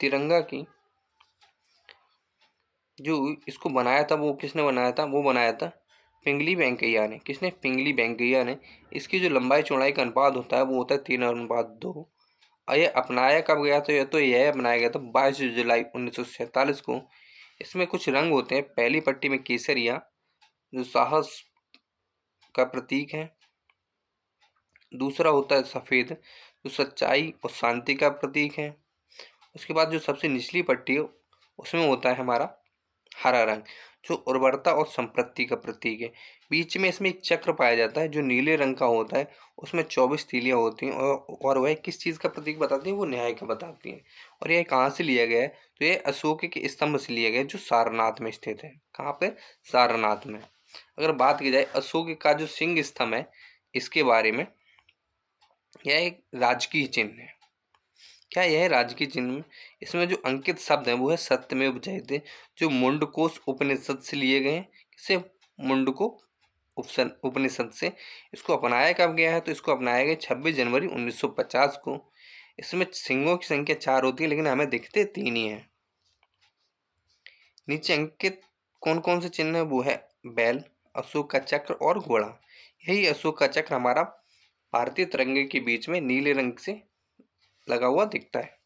Speaker 1: तिरंगा की जो इसको बनाया था, वो किसने बनाया था, वो बनाया था पिंगली वेंकैया ने। किसने, पिंगली वेंकैया ने। इसकी जो लंबाई चौड़ाई का अनुपात होता है वो होता है 3:2। और ये अपनाया कब गया, तो यह अपनाया गया था 22 जुलाई 1947 को। इसमें कुछ रंग होते हैं। पहली पट्टी में केसरिया जो साहस का प्रतीक है। दूसरा होता है सफ़ेद जो सच्चाई और शांति का प्रतीक है। उसके बाद जो सबसे निचली पट्टी है उसमें होता है हमारा हरा रंग जो उर्वरता और संपत्ति का प्रतीक है। बीच में इसमें एक चक्र पाया जाता है जो नीले रंग का होता है। उसमें 24 तीलियां होती हैं और वह किस चीज़ का प्रतीक बताती हैं, वो न्याय का बताती हैं। और यह कहाँ से लिया गया है, तो यह अशोक के स्तंभ से लिया गया है जो सारनाथ में स्थित है। कहाँ पे, सारनाथ में। अगर बात की जाए अशोक का जो सिंह स्तंभ है, इसके बारे में, यह एक राजकीय चिन्ह है। क्या यह राजकीय चिन्ह में इसमें जो अंकित शब्द हैं वो है सत्यमेव जयते, जो मुंडकोश उपनिषद से लिए गए हैं। किसे, मुंडको उपनिषद से। इसको अपनाया कब गया है, तो इसको अपनाया गया 26 जनवरी 1950 को। इसमें सिंगों की संख्या 4 होती है लेकिन हमें दिखते 3 ही हैं। नीचे अंकित कौन कौन से चिन्ह है, वो है बैल, अशोक का चक्र और घोड़ा। यही अशोक का चक्र हमारा भारतीय तिरंगे के बीच में नीले रंग से लगा हुआ दिखता है।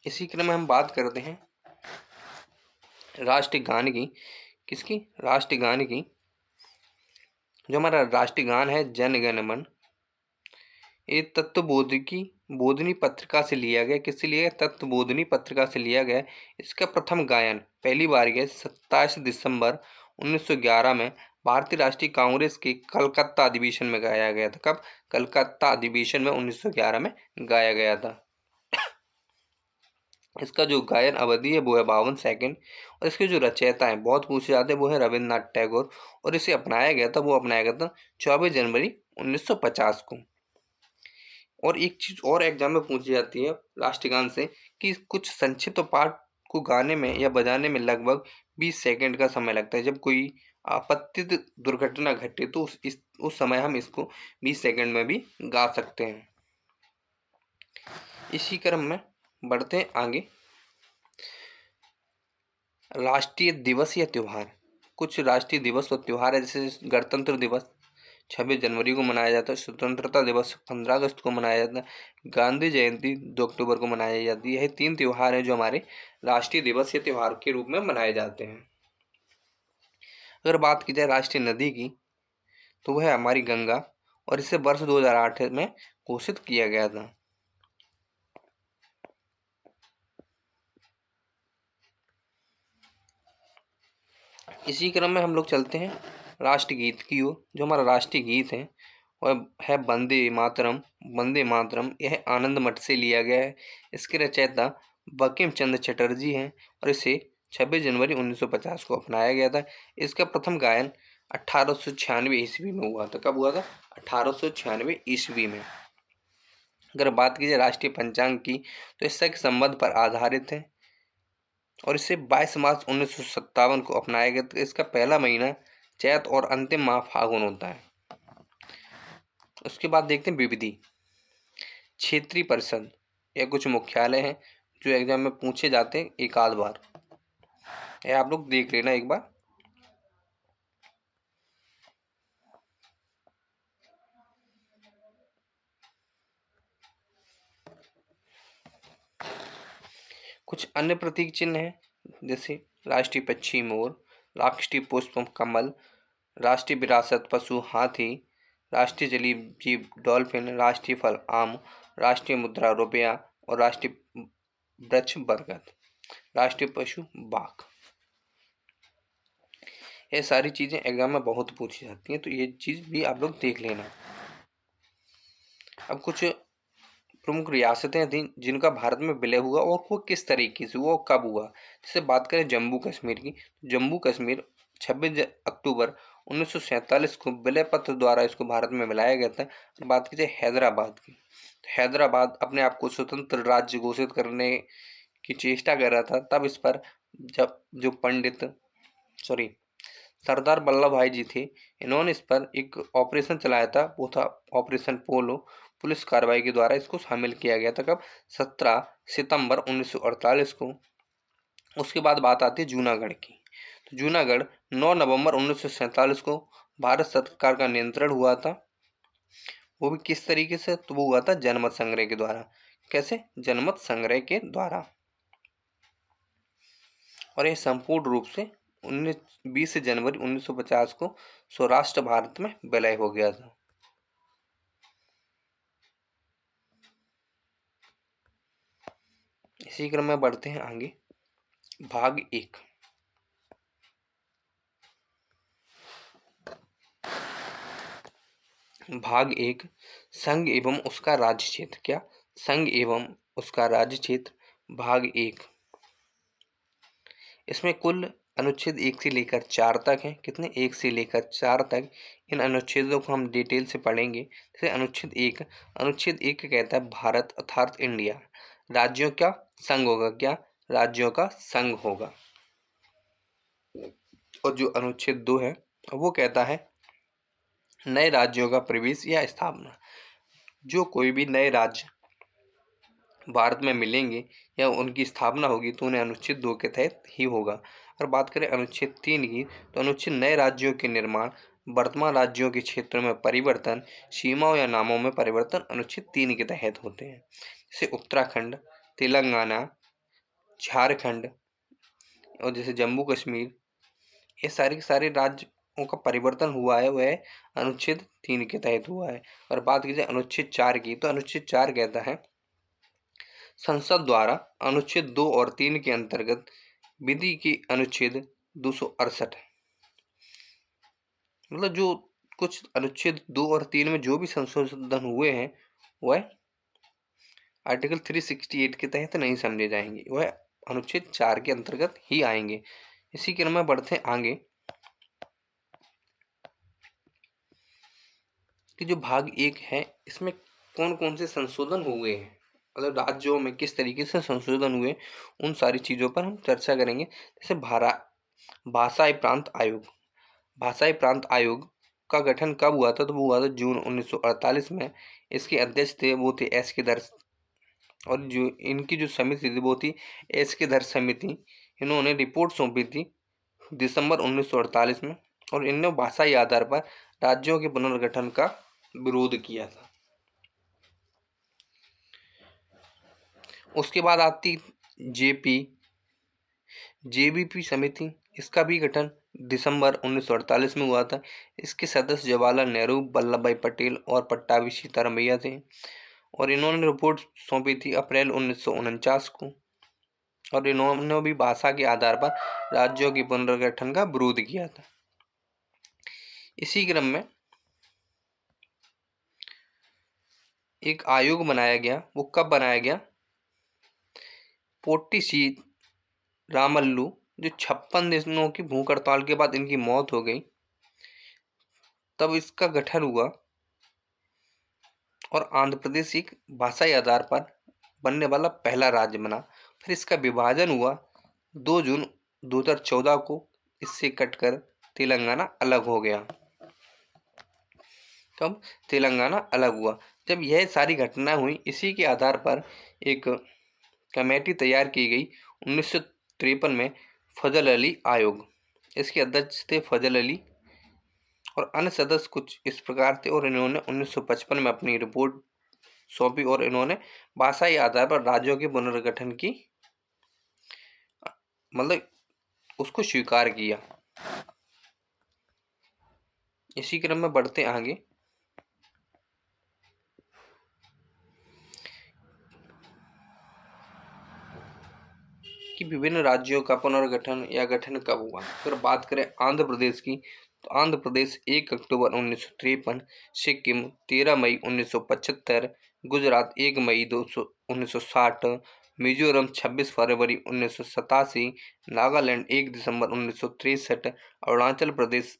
Speaker 1: इसी क्रम में हम बात करते हैं राष्ट्रीय गान की। किसकी, राष्ट्रीय गान की। जो हमारा राष्ट्रीय गान है जन गण मन, ये तत्वबोध की बोधनी पत्रिका से लिया गया। किससे लिया गया, तत्वबोधनी पत्रिका से लिया गया। इसका प्रथम गायन पहली बार गया 27 दिसंबर 1911 में भारतीय राष्ट्रीय कांग्रेस के कलकत्ता अधिवेशन में गाया गया था। कब, कलकत्ता अधिवेशन में 1911 में गाया गया था। इसका जो गायन अवधि है वो है 52 सेकंड। और इसके जो रचयिता हैं बहुत पूछे जाते हैं, वो है रविन्द्रनाथ टैगोर। और इसे अपनाया गया था, वो अपनाया गया था 24 जनवरी 1950 को। और एक चीज़ और एग्जाम में पूछी जाती है राष्ट्रगान से कि कुछ संक्षिप्त पाठ को गाने में या बजाने में लगभग 20 सेकंड का समय लगता है। जब कोई आपत्तित दुर्घटना घटे तो उस समय हम इसको 20 सेकंड में भी गा सकते हैं। इसी क्रम में बढ़ते हैं आगे। राष्ट्रीय दिवस या त्योहार, कुछ राष्ट्रीय दिवस और त्योहार है। जैसे गणतंत्र दिवस 26 जनवरी को मनाया जाता है। स्वतंत्रता दिवस 15 अगस्त को मनाया जाता है। गांधी जयंती 2 अक्टूबर को मनाई जाती है। यह 3 त्योहार हैं जो हमारे राष्ट्रीय दिवस या त्योहार के रूप में मनाए जाते हैं। अगर बात की जाए राष्ट्रीय नदी की, तो वह है हमारी गंगा। और इसे वर्ष 2008 में घोषित किया गया था। इसी क्रम में हम लोग चलते हैं राष्ट्रगीत की ओर। जो हमारा राष्ट्रीय गीत है वह है वंदे मातरम। वंदे मातरम यह आनंद मठ से लिया गया है। इसके रचयिता बंकिम चंद्र चटर्जी हैं और इसे 26 जनवरी 1950 को अपनाया गया था। इसका प्रथम गायन 1896 ईस्वी में हुआ था। कब हुआ था? 1896 ईस्वी में। अगर बात की जाए राष्ट्रीय पंचांग की तो इसका एक संबंध पर आधारित है और इसे 22 मार्च 1957 को अपनाया गया था। इसका पहला महीना चैत और अंतिम माह फागुन होता है। उसके बाद देखते हैं विविधि। क्षेत्रीय परिषद या कुछ मुख्यालय हैं जो एग्जाम में पूछे जाते हैं एक आध बार, ये आप लोग देख लेना एक बार। कुछ अन्य प्रतीक चिन्ह हैं जैसे राष्ट्रीय पक्षी मोर, राष्ट्रीय पुष्प कमल, राष्ट्रीय विरासत पशु हाथी, राष्ट्रीय जलीय जीव डॉल्फिन, राष्ट्रीय फल आम, राष्ट्रीय मुद्रा रुपया और राष्ट्रीय वृक्ष बरगद, राष्ट्रीय पशु बाघ। ये सारी चीजें एग्जाम में बहुत पूछी जाती हैं, तो ये चीज भी आप लोग देख लेना। अब कुछ प्रमुख रियासतें थीं जिनका भारत में विलय हुआ और वो किस तरीके से हुआ और कब हुआ। जैसे बात करें जम्मू कश्मीर की, जम्मू कश्मीर 26 अक्टूबर 1947 को विलय पत्र द्वारा इसको भारत में मिलाया गया था। बात की जाए हैदराबाद की, तो हैदराबाद अपने आप को स्वतंत्र राज्य घोषित करने की चेष्टा कर रहा था। तब इस पर जब जो सरदार वल्लभ भाई जी थे, इन्होंने इस पर एक ऑपरेशन चलाया था, वो था ऑपरेशन पोलो। पुलिस कार्रवाई के द्वारा इसको शामिल किया गया था। कब? 17 सितंबर 1948 को। उसके बाद बात आती है जूनागढ़ की। तो जूनागढ़ 9 नवंबर 1947 को भारत सरकार का नियंत्रण हुआ था। वो भी किस तरीके से? तो वो हुआ था जनमत संग्रह के द्वारा। कैसे? जनमत संग्रह के द्वारा। और यह संपूर्ण रूप से 20 जनवरी 1950 को स्वराष्ट्र भारत में विलय हो गया था। इसी क्रम में बढ़ते हैं आगे। भाग 1। भाग 1 संघ एवं उसका राज्य क्षेत्र। क्या? संघ एवं उसका राज्य क्षेत्र। भाग 1। इसमें कुल अनुच्छेद 1 से लेकर 4 तक हैं। कितने? 1 से लेकर 4 तक। इन अनुच्छेदों को हम डिटेल से पढ़ेंगे। जैसे अनुच्छेद 1, अनुच्छेद 1 कहता है भारत अर्थात इंडिया राज्यों का संघ होगा। क्या? राज्यों का संघ होगा। और जो अनुच्छेद 2 है वो कहता है नए राज्यों का प्रवेश या स्थापना। जो कोई भी नए राज्य भारत में मिलेंगे या उनकी स्थापना होगी तो उन्हें अनुच्छेद 2 के तहत ही होगा। और बात करें अनुच्छेद 3 की, तो अनुच्छेद नए राज्यों के निर्माण, वर्तमान राज्यों के क्षेत्रों में परिवर्तन, सीमाओं या नामों में परिवर्तन अनुच्छेद 3 के तहत होते हैं। जैसे उत्तराखंड, तेलंगाना, झारखंड और जैसे जम्मू कश्मीर, ये सारे के सारे राज्यों का परिवर्तन हुआ है वह अनुच्छेद 3 के तहत हुआ है। और बात की जाए अनुच्छेद 4 की, तो अनुच्छेद 4 कहता है संसद द्वारा अनुच्छेद 2 और 3 के अंतर्गत विधि की अनुच्छेद 268, मतलब जो कुछ अनुच्छेद 2 और 3 में जो भी संशोधन हुए हैं वह आर्टिकल 368 के तहत नहीं समझे जाएंगे, वह अनुच्छेद 4 के अंतर्गत ही आएंगे। इसी क्रम में बढ़ते हैं आगे कि जो भाग 1 है इसमें कौन कौन से संशोधन हुए हैं, मतलब राज्यों में किस तरीके से संशोधन हुए, उन सारी चीज़ों पर हम चर्चा करेंगे। जैसे भाषाई प्रांत आयोग। भाषाई प्रांत आयोग का गठन कब हुआ था? तो वो हुआ था जून 1948 में। इसके अध्यक्ष थे वो थे एस के दर, और जो इनकी जो समिति थी वो थी एस के दर समिति। इन्होंने रिपोर्ट सौंपी थी दिसंबर 1948 में और इन्होंने भाषाई आधार पर राज्यों के पुनर्गठन का विरोध किया था। उसके बाद आती जेबीपी समिति। इसका भी गठन दिसंबर 1948 में हुआ था। इसके सदस्य जवाहरलाल नेहरू, वल्लभ भाई पटेल और पट्टाभी सीतारामैया थे और इन्होंने रिपोर्ट सौंपी थी अप्रैल 1949 को। और इन्होंने भी भाषा के आधार पर राज्यों के पुनर्गठन का विरोध किया था। इसी क्रम में एक आयोग बनाया गया। वो कब बनाया गया? पोट्टी सी रामल्लू, जो 56 दिनों की भूख हड़ताल के बाद इनकी मौत हो गई, तब इसका गठन हुआ और आंध्र प्रदेश एक भाषाई आधार पर बनने वाला पहला राज्य बना। फिर इसका विभाजन हुआ 2 जून 2014 को। इससे कटकर तेलंगाना अलग हो गया। कब तेलंगाना अलग हुआ? जब यह सारी घटनाएं हुई, इसी के आधार पर एक कमेटी तैयार की गई 1953 में, फजल अली आयोग। इसके अध्यक्ष थे फजल अली और अन्य सदस्य कुछ इस प्रकार थे। और इन्होंने 1955 में अपनी रिपोर्ट सौंपी और इन्होंने भाषाई आधार पर राज्यों के पुनर्गठन की मतलब उसको स्वीकार किया। इसी क्रम में बढ़ते आगे कि विभिन्न राज्यों का पुनर्गठन या गठन कब हुआ। अगर बात करें आंध्र प्रदेश की, तो आंध्र प्रदेश 1 अक्टूबर 1953, सिक्किम 13 मई 1975, गुजरात 1 मई 1960, मिजोरम 26 फरवरी 1987, नागालैंड 1 दिसंबर 1963, अरुणाचल प्रदेश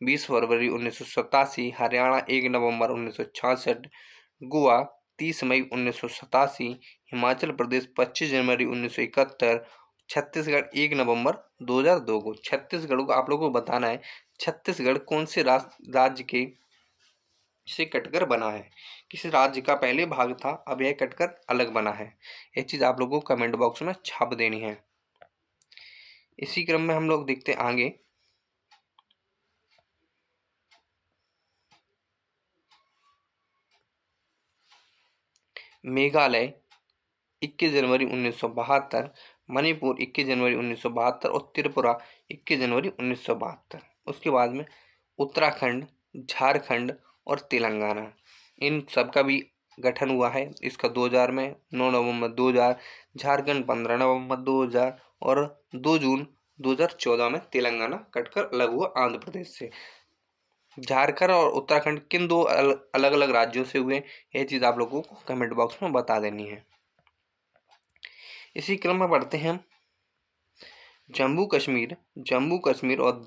Speaker 1: 20 फरवरी 1987, हरियाणा 1 नवंबर 1966, गोवा 30 मई 1987, हिमाचल प्रदेश 25 जनवरी 1971, छत्तीसगढ़ 1 नवंबर 2002 को। छत्तीसगढ़ को आप लोगों को बताना है, छत्तीसगढ़ कौन से राज्य के से कटकर बना है। किस राज्य का पहले भाग था, अब यह कटकर अलग बना है। ये चीज आप लोगों को कमेंट बॉक्स में छाप देनी है। इसी क्रम में हम लोग देखते आगे मेघालय 21 जनवरी 1972, मणिपुर 21 जनवरी 1972 और त्रिपुरा 21 जनवरी 1972। उसके बाद में उत्तराखंड, झारखंड और तेलंगाना, इन सब का भी गठन हुआ है। इसका 2000 में 9 नवंबर 2000, झारखंड 15 नवंबर 2000 और 2 जून 2014 में तेलंगाना कटकर अलग हुआ आंध्र प्रदेश से। झारखंड और उत्तराखंड किन दो अलग अलग राज्यों से हुए, ये चीज़ आप लोगों को कमेंट बॉक्स में बता देनी है। इसी क्रम में बढ़ते हैं जम्मू कश्मीर और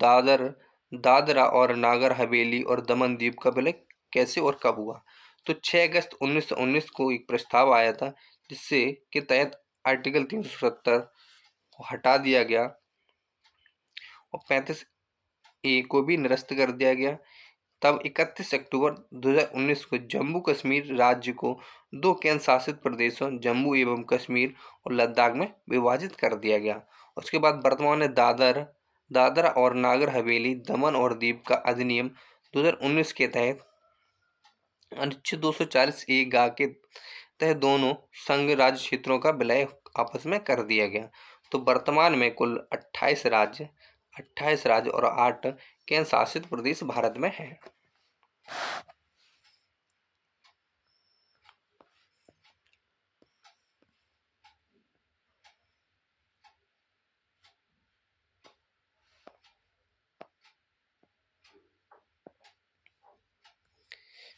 Speaker 1: दादरा और नागर हवेली और दमन द्वीप का विलय कैसे और कब हुआ। तो 6 अगस्त 1919 को एक प्रस्ताव आया था, जिससे के तहत आर्टिकल 370 को हटा दिया गया और 35A को भी निरस्त कर दिया गया। तब 31 अक्टूबर 2019 को जम्मू कश्मीर राज्य को 2 केंद्र शासित प्रदेशों जम्मू एवं कश्मीर और लद्दाख में विभाजित कर दिया गया। उसके बाद वर्तमान में दादरा और नागर हवेली, दमन और दीव का अधिनियम 2019 के तहत अनुच्छेद 240A गा के तहत दोनों संघ राज्य क्षेत्रों का विलय आपस में कर दिया गया। तो वर्तमान में कुल 28 राज्य और 8 केंद्र शासित प्रदेश भारत में हैं।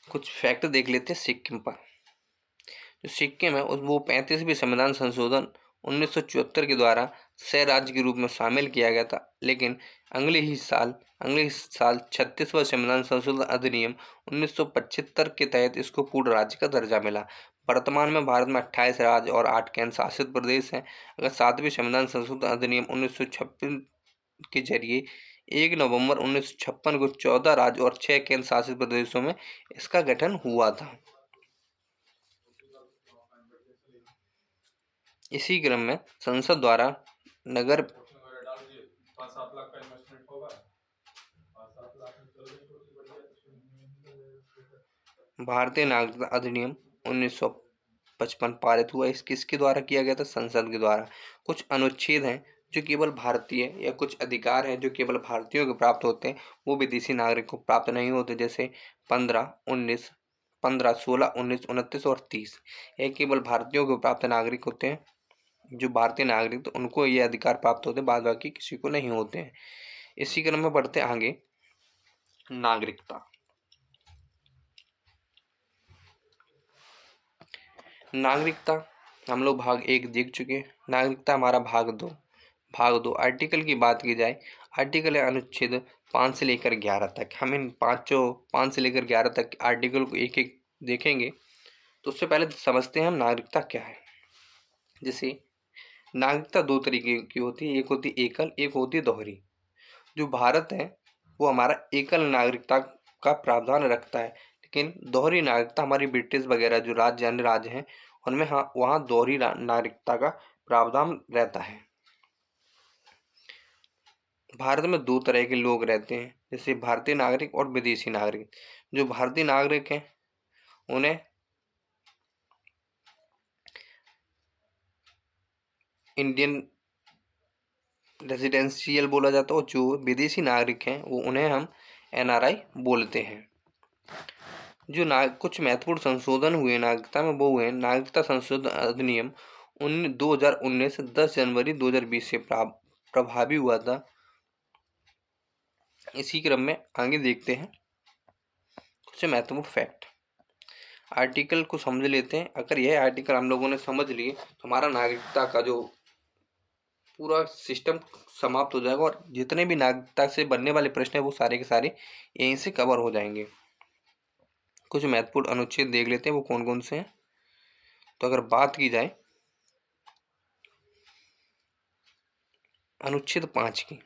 Speaker 1: कुछ फैक्ट देख लेते हैं सिक्किम पर। जो सिक्किम है वो 35वीं संविधान संशोधन 1974 के द्वारा सह राज्य के रूप में शामिल किया गया था, लेकिन अगले ही साल 36वां संविधान संशोधन अधिनियम 1975 के तहत इसको पूर्ण राज्य का दर्जा मिला। वर्तमान में भारत में 28 राज्य और 8 केंद्र शासित प्रदेश हैं। अगर 7वें संविधान संशोधन अधिनियम 1956 के जरिए 1 नवंबर 1956 को 14 राज्य और 6 केंद्र शासित प्रदेशों में इसका गठन हुआ था। इसी क्रम में संसद द्वारा नगर भारतीय नागरिकता अधिनियम 1955 पारित हुआ। किसके द्वारा किया गया था? संसद के द्वारा। कुछ अनुच्छेद हैं जो केवल भारतीय, या कुछ अधिकार हैं जो केवल भारतीयों को प्राप्त होते हैं, वो विदेशी नागरिक को प्राप्त नहीं होते। जैसे 15, 16, 19, 29 और 30, ये केवल भारतीयों को प्राप्त नागरिक होते हैं। जो भारतीय नागरिक तो उनको ये अधिकार प्राप्त होते हैं, बाद बाकी किसी को नहीं होते हैं। इसी क्रम में बढ़ते आगे नागरिकता। नागरिकता हम लोग भाग 1 देख चुके हैं। नागरिकता हमारा भाग दो आर्टिकल की बात की जाए, आर्टिकल है अनुच्छेद 5 से लेकर 11 तक। हम इन 5 से लेकर 11 तक आर्टिकल को एक एक देखेंगे। तो उससे पहले समझते हैं हम नागरिकता क्या है। जैसे नागरिकता 2 तरीके की होती है, एक होती है एकल, एक होती है दोहरी। जो भारत है वो हमारा एकल नागरिकता का प्रावधान रखता है, लेकिन दोहरी नागरिकता हमारी ब्रिटिश वगैरह जो राज्य अन्य राज्य हैं उनमें वहाँ दोहरी नागरिकता का प्रावधान रहता है। भारत में 2 तरह के लोग रहते हैं, जैसे भारतीय नागरिक और विदेशी नागरिक। जो भारतीय नागरिक हैं उन्हें इंडियन रेजिडेंशियल बोला जाता है, और जो विदेशी नागरिक हैं वो उन्हें हम एनआरआई बोलते हैं। जो कुछ महत्वपूर्ण संशोधन हुए नागरिकता में वो हुए नागरिकता संशोधन अधिनियम 2019 10 जनवरी 2020 से प्रभावी हुआ था। इसी क्रम में आगे देखते हैं कुछ महत्वपूर्ण फैक्ट। आर्टिकल को समझ लेते हैं। अगर यह आर्टिकल हम लोगों ने समझ लिए तो हमारा नागरिकता का जो पूरा सिस्टम समाप्त हो जाएगा, और जितने भी नागरिकता से बनने वाले प्रश्न है वो सारे के सारे यहीं से कवर हो जाएंगे। कुछ महत्वपूर्ण अनुच्छेद देख लेते हैं वो कौन कौन से हैं। तो अगर बात की जाए अनुच्छेद 5 की,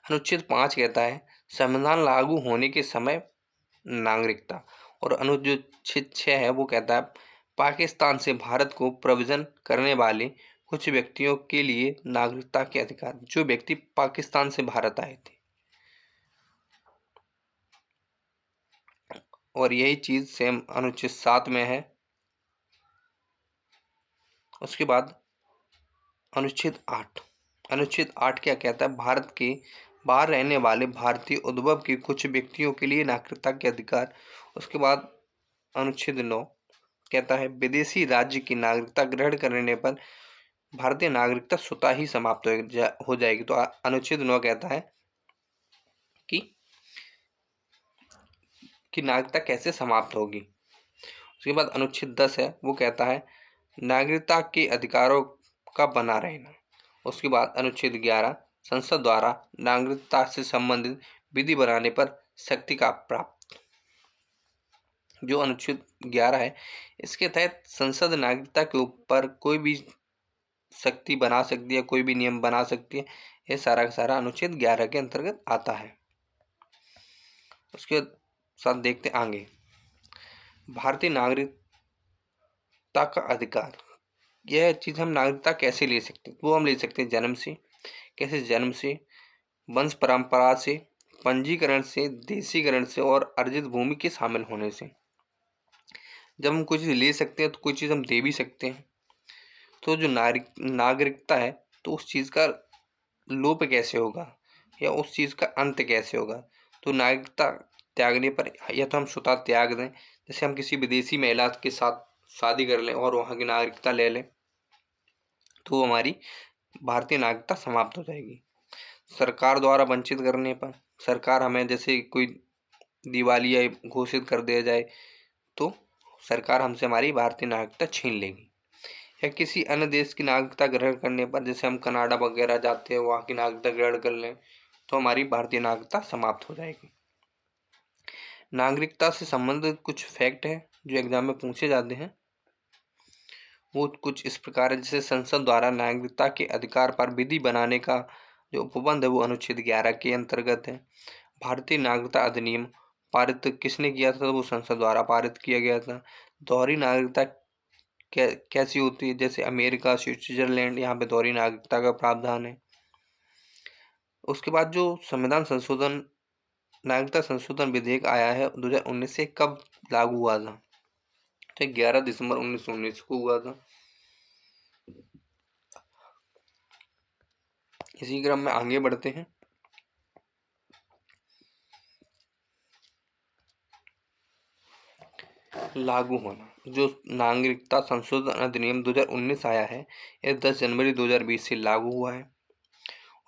Speaker 1: अनुच्छेद 5 कहता है संविधान लागू होने के समय नागरिकता। और अनुच्छेद 6 है वो कहता है पाकिस्तान से भारत को प्रव्रजन करने वाले कुछ व्यक्तियों के लिए नागरिकता के अधिकार। जो व्यक्ति पाकिस्तान से भारत आए थे, और यही चीज सेम अनुच्छेद 7 में है। उसके बाद अनुच्छेद 8, अनुच्छेद 8 क्या कहता है भारत के बाहर रहने वाले भारतीय उद्भव के कुछ व्यक्तियों के लिए नागरिकता के अधिकार। उसके बाद अनुच्छेद 9 कहता है विदेशी राज्य की नागरिकता ग्रहण करने पर भारतीय नागरिकता स्वतः ही समाप्त हो जाएगी। तो अनुच्छेद 9 कहता है कि नागरिकता कैसे समाप्त होगी। उसके बाद अनुच्छेद 10 है वो कहता है नागरिकता के अधिकारों का बना रहना। उसके बाद अनुच्छेद 11 संसद द्वारा नागरिकता से संबंधित विधि बनाने पर शक्ति का प्राप्त। जो अनुच्छेद 11 है इसके तहत संसद नागरिकता के ऊपर कोई भी शक्ति बना सकती है, कोई भी नियम बना सकती है। ये सारा का सारा अनुच्छेद 11 के अंतर्गत आता है। उसके साथ देखते आगे भारतीय नागरिकता का अधिकार। यह चीज़ हम नागरिकता कैसे ले सकते हैं, वो हम ले सकते हैं जन्म से। कैसे? जन्म से, वंश परंपरा से, पंजीकरण से, देशीकरण से और अर्जित भूमि के शामिल होने से। जब हम कोई चीज़ ले सकते हैं तो कोई चीज़ हम दे भी सकते हैं। तो जो नागरिकता है तो उस चीज़ का लोप कैसे होगा या उस चीज़ का अंत कैसे होगा। तो नागरिकता त्यागने पर या तो हम स्वतः त्याग दें, जैसे हम किसी विदेशी महिला के साथ शादी कर लें और वहाँ की नागरिकता ले लें तो हमारी भारतीय नागरिकता समाप्त हो जाएगी। सरकार द्वारा वंचित करने पर, सरकार हमें जैसे कोई दिवालिया घोषित कर दिया जाए तो सरकार हमसे हमारी भारतीय नागरिकता छीन लेगी। या किसी अन्य देश की नागरिकता ग्रहण करने पर, जैसे हम कनाडा वगैरह जाते हैं वहाँ की नागरिकता ग्रहण कर लें तो हमारी भारतीय नागरिकता समाप्त हो जाएगी। नागरिकता से संबंधित कुछ फैक्ट हैं जो एग्जाम में पूछे जाते हैं, वो कुछ इस प्रकार है। जैसे संसद द्वारा नागरिकता के अधिकार पर विधि बनाने का जो उपबंध है वो अनुच्छेद 11 के अंतर्गत है। भारतीय नागरिकता अधिनियम पारित किसने किया था? तो वो संसद द्वारा पारित किया गया था। दोहरी नागरिकता कैसी होती है? जैसे अमेरिका, स्विट्जरलैंड, यहाँ पे दोहरी नागरिकता का प्रावधान है। उसके बाद जो संविधान संशोधन नागरिकता संशोधन विधेयक आया है 2019 से, कब लागू हुआ था? तो 11 दिसंबर 1919 को हुआ था। इसी क्रम में आगे बढ़ते हैं। लागू होना, जो नागरिकता संशोधन अधिनियम 2019 आया है यह 10 जनवरी 2020 से लागू हुआ है।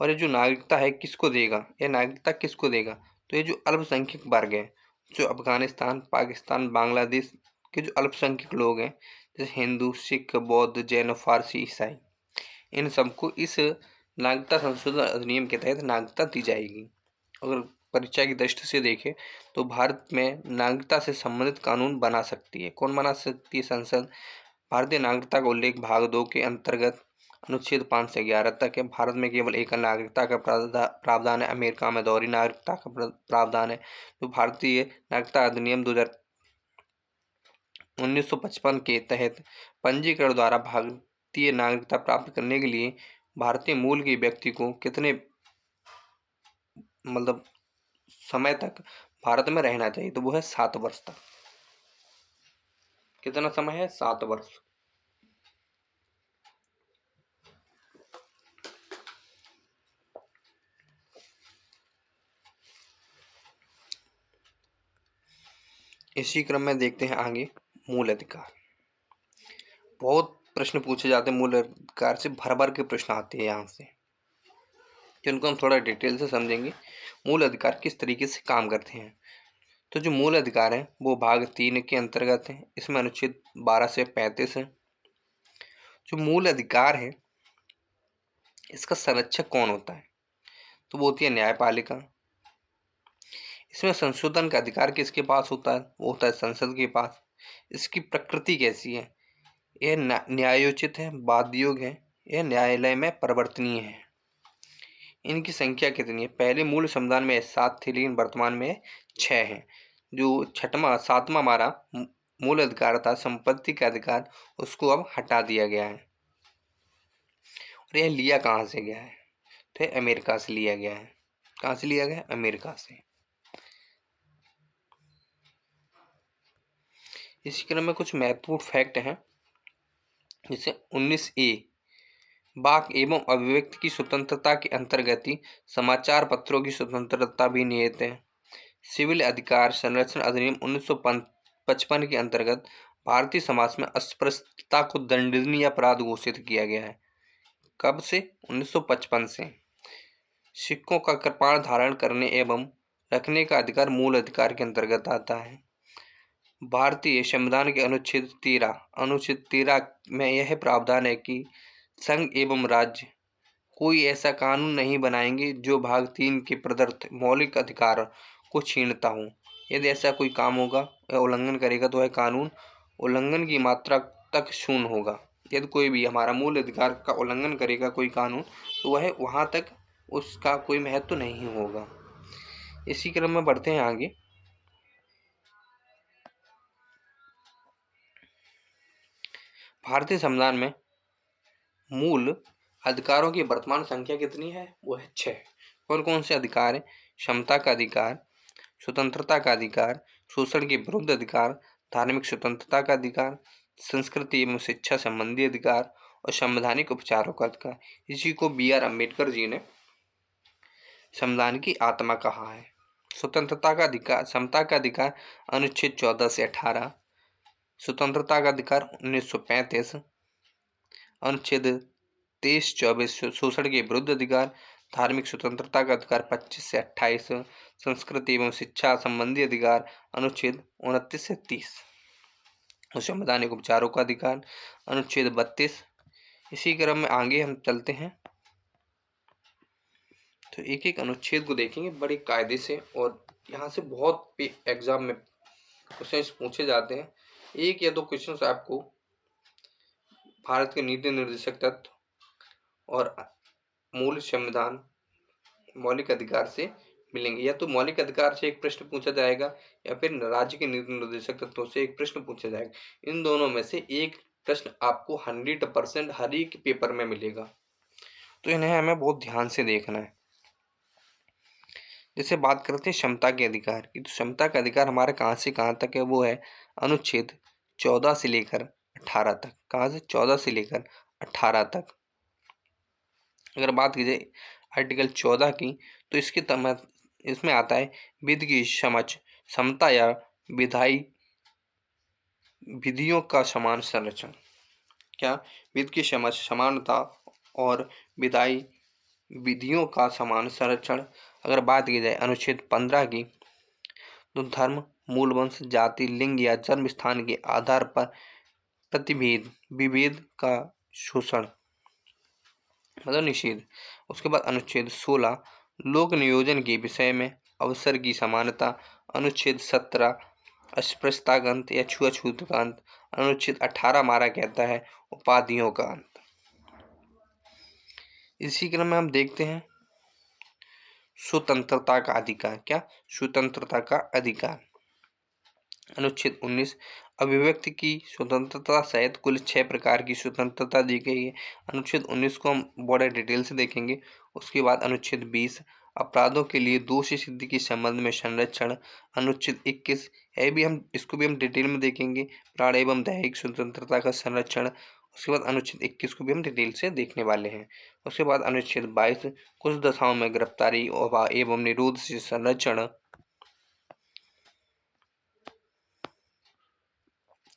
Speaker 1: और ये जो नागरिकता है किसको देगा, यह नागरिकता किसको देगा? तो ये जो अल्पसंख्यक वर्ग है, जो अफगानिस्तान, पाकिस्तान, बांग्लादेश के जो अल्पसंख्यक लोग हैं, जैसे हिंदू, सिख, बौद्ध, जैन, फारसी, ईसाई, इन सबको इस नागरिकता संशोधन अधिनियम के तहत नागरिकता दी जाएगी। अगर परीक्षा की दृष्टि से देखें तो भारत में नागरिकता से संबंधित कानून बना सकती है। कौन बना सकती है? संसद। भारतीय नागरिकता का उल्लेख भाग 2 के अंतर्गत अनुच्छेद 5 से 11 तक है। भारत में केवल एकल नागरिकता का प्रावधान है। अमेरिका में दोहरी नागरिकता का प्रावधान है। तो भारतीय नागरिकता अधिनियम 1955 के तहत पंजीकरण द्वारा भारतीय नागरिकता प्राप्त करने के लिए भारतीय मूल के व्यक्ति को कितने मतलब समय तक भारत में रहना चाहिए? तो वो है 7 वर्ष तक। कितना समय है? 7 वर्ष। इसी क्रम में देखते हैं आगे मूल अधिकार। बहुत प्रश्न पूछे जाते हैं मूल अधिकार से, भर भर के प्रश्न आते हैं यहाँ से, जिनको हम थोड़ा डिटेल से समझेंगे। मूल अधिकार किस तरीके से काम करते हैं? तो जो मूल अधिकार है वो भाग 3 के अंतर्गत है। इसमें अनुच्छेद 12 से 35 है। जो मूल अधिकार है इसका संरक्षक कौन होता है? तो वो होती है न्यायपालिका। इसमें संशोधन का अधिकार किसके पास होता है? वो होता है संसद के पास। इसकी प्रकृति कैसी है? यह न्यायोचित है, बाध्य योग्य है, यह न्यायालय में परिवर्तनीय है। इनकी संख्या कितनी है? पहले मूल संविधान में 7 थी, लेकिन वर्तमान में 6 है। जो छठवां 7वां हमारा मूल अधिकार था, संपत्ति का अधिकार, उसको अब हटा दिया गया है। और यह लिया कहाँ से गया है? तो अमेरिका से लिया गया है। कहाँ से लिया गया? अमेरिका से। इसी क्रम में कुछ महत्वपूर्ण फैक्ट हैं, जैसे 19A वाक एवं अभिव्यक्ति की स्वतंत्रता के अंतर्गत ही समाचार पत्रों की स्वतंत्रता भी निहित है। सिविल अधिकार संरक्षण अधिनियम 1955 के अंतर्गत भारतीय समाज में अस्पृश्यता को दंडनीय अपराध घोषित किया गया है। कब से? 1955 से। सिक्कों का कृपाण धारण करने एवं रखने का अधिकार मूल अधिकार के अंतर्गत आता है। भारतीय संविधान के अनुच्छेद 13 में यह प्रावधान है कि संघ एवं राज्य कोई ऐसा कानून नहीं बनाएंगे जो भाग 3 के प्रदत्त मौलिक अधिकार को छीनता हो। यदि ऐसा कोई काम होगा या उल्लंघन करेगा तो वह कानून उल्लंघन की मात्रा तक शून्य होगा। यदि कोई भी हमारा मूल अधिकार का उल्लंघन करेगा कोई कानून, तो वह वहाँ तक उसका कोई महत्व नहीं होगा। इसी क्रम में बढ़ते हैं आगे। भारतीय संविधान में मूल अधिकारों की वर्तमान संख्या कितनी है? वो है 6। कौन कौन से अधिकार है? क्षमता का अधिकार, स्वतंत्रता का अधिकार, शोषण के विरुद्ध अधिकार, धार्मिक स्वतंत्रता का अधिकार, संस्कृति एवं शिक्षा संबंधी अधिकार और संवैधानिक उपचारों का अधिकार। इसी को BR अम्बेडकर जी ने संविधान की आत्मा कहा है। स्वतंत्रता का अधिकार, समता का अधिकार अनुच्छेद 14 से 18, स्वतंत्रता का अधिकार 1935, अनुच्छेद 23-24 शोषण के विरुद्ध अधिकार, धार्मिक स्वतंत्रता का अधिकार 25 से 28, संस्कृति एवं शिक्षा संबंधी अधिकार अनुच्छेद 29 से 30 और संवैधानिक उपचारों का अधिकार अनुच्छेद 32। इसी क्रम में आगे हम चलते हैं, तो एक एक अनुच्छेद को देखेंगे बड़े कायदे से, और यहाँ से बहुत एग्जाम में क्वेश्चन पूछे जाते हैं। एक या दो क्वेश्चन आपको भारत के नीति निर्देशक तत्व और मूल संविधान मौलिक अधिकार से मिलेंगे। या तो मौलिक अधिकार से एक प्रश्न पूछा जाएगा या फिर राज्य के नीति निर्देशक तत्वों से एक प्रश्न पूछा जाएगा। इन दोनों में से एक प्रश्न आपको 100% हर एक पेपर में मिलेगा, तो इन्हें हमें बहुत ध्यान से देखना है। जैसे बात करते हैं क्षमता के अधिकार की, तो क्षमता का अधिकार हमारा कहाँ से कहाँ तक है? वो है अनुच्छेद 14 से लेकर 18 तक। कहाँ से? 14 से लेकर 18 तक। अगर बात की जाए आर्टिकल 14 की, तो इसमें आता है विधि की समझ, समता या विधायी विधियों का समान संरक्षण। क्या? विधि की समझ, समानता और विधायी विधियों का समान संरक्षण। अगर बात की जाए अनुच्छेद 15 की, तो धर्म, मूल वंश, जाति, लिंग या जन्म स्थान के आधार पर प्रतिभेद विभेद का शोषण मतलब निषेध। उसके बाद अनुच्छेद 16 लोक नियोजन के विषय में अवसर की समानता। अनुच्छेद 17 अस्पृश्यता का अंत या छुआछूत का अंत। अनुच्छेद 18 हमारा कहता है उपाधियों का अंत। इसी क्रम में हम देखते हैं स्वतंत्रता का अधिकार। क्या? स्वतंत्रता का अधिकार। अनुच्छेद 19 अभिव्यक्ति की स्वतंत्रता सहित कुल 6 प्रकार की स्वतंत्रता दी गई है। अनुच्छेद 19 को हम बड़े डिटेल से देखेंगे। उसके बाद अनुच्छेद 20 अपराधों के लिए दोषी सिद्धि के संबंध में संरक्षण। अनुच्छेद 21 है भी हम इसको भी हम डिटेल में देखेंगे, प्राण एवं दैहिक स्वतंत्रता का संरक्षण। उसके बाद अनुच्छेद 21 को भी हम डिटेल से देखने वाले हैं। उसके बाद अनुच्छेद 22 कुछ दशाओं में गिरफ्तारी एवं निरोध से संरक्षण।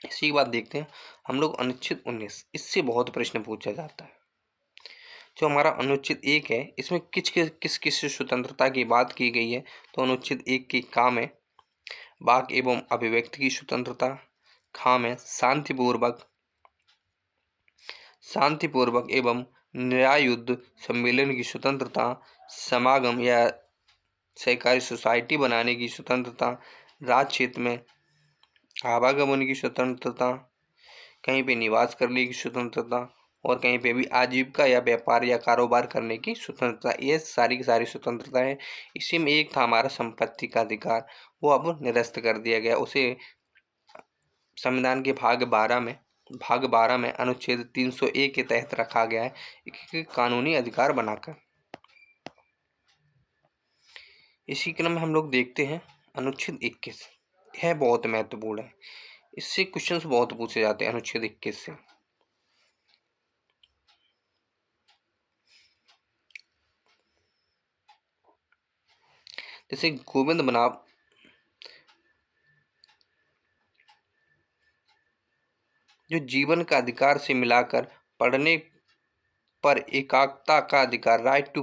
Speaker 1: इसी के बाद देखते हैं हम लोग अनुच्छेद 19। इससे बहुत प्रश्न पूछा जाता है। जो हमारा अनुच्छेद 1 है, इसमें किस किस स्वतंत्रता की बात की गई है? तो अनुच्छेद 1 की काम है वाक एवं अभिव्यक्ति की स्वतंत्रता। खाम है शांतिपूर्वक एवं न्याययुद्ध सम्मेलन की स्वतंत्रता। समागम या सहकारी सोसाइटी बनाने की स्वतंत्रता। राज्य क्षेत्र में आवागमन की स्वतंत्रता। कहीं पे निवास करने की स्वतंत्रता और कहीं पे भी आजीविका या व्यापार या कारोबार करने की स्वतंत्रता। ये सारी की सारी स्वतंत्रता है। इसी में एक था हमारा संपत्ति का अधिकार, वो अब निरस्त कर दिया गया। उसे संविधान के भाग 12 में अनुच्छेद 301 के तहत रखा गया है एक कानूनी अधिकार बनाकर। इसी क्रम में हम लोग देखते हैं अनुच्छेद 21। यह बहुत महत्वपूर्ण है, इससे क्वेश्चंस बहुत पूछे जाते हैं अनुच्छेद 21 से। जैसे गोविंद बनाम जो जीवन का अधिकार से मिलाकर पढ़ने पर एकाग्रता का अधिकार, राइट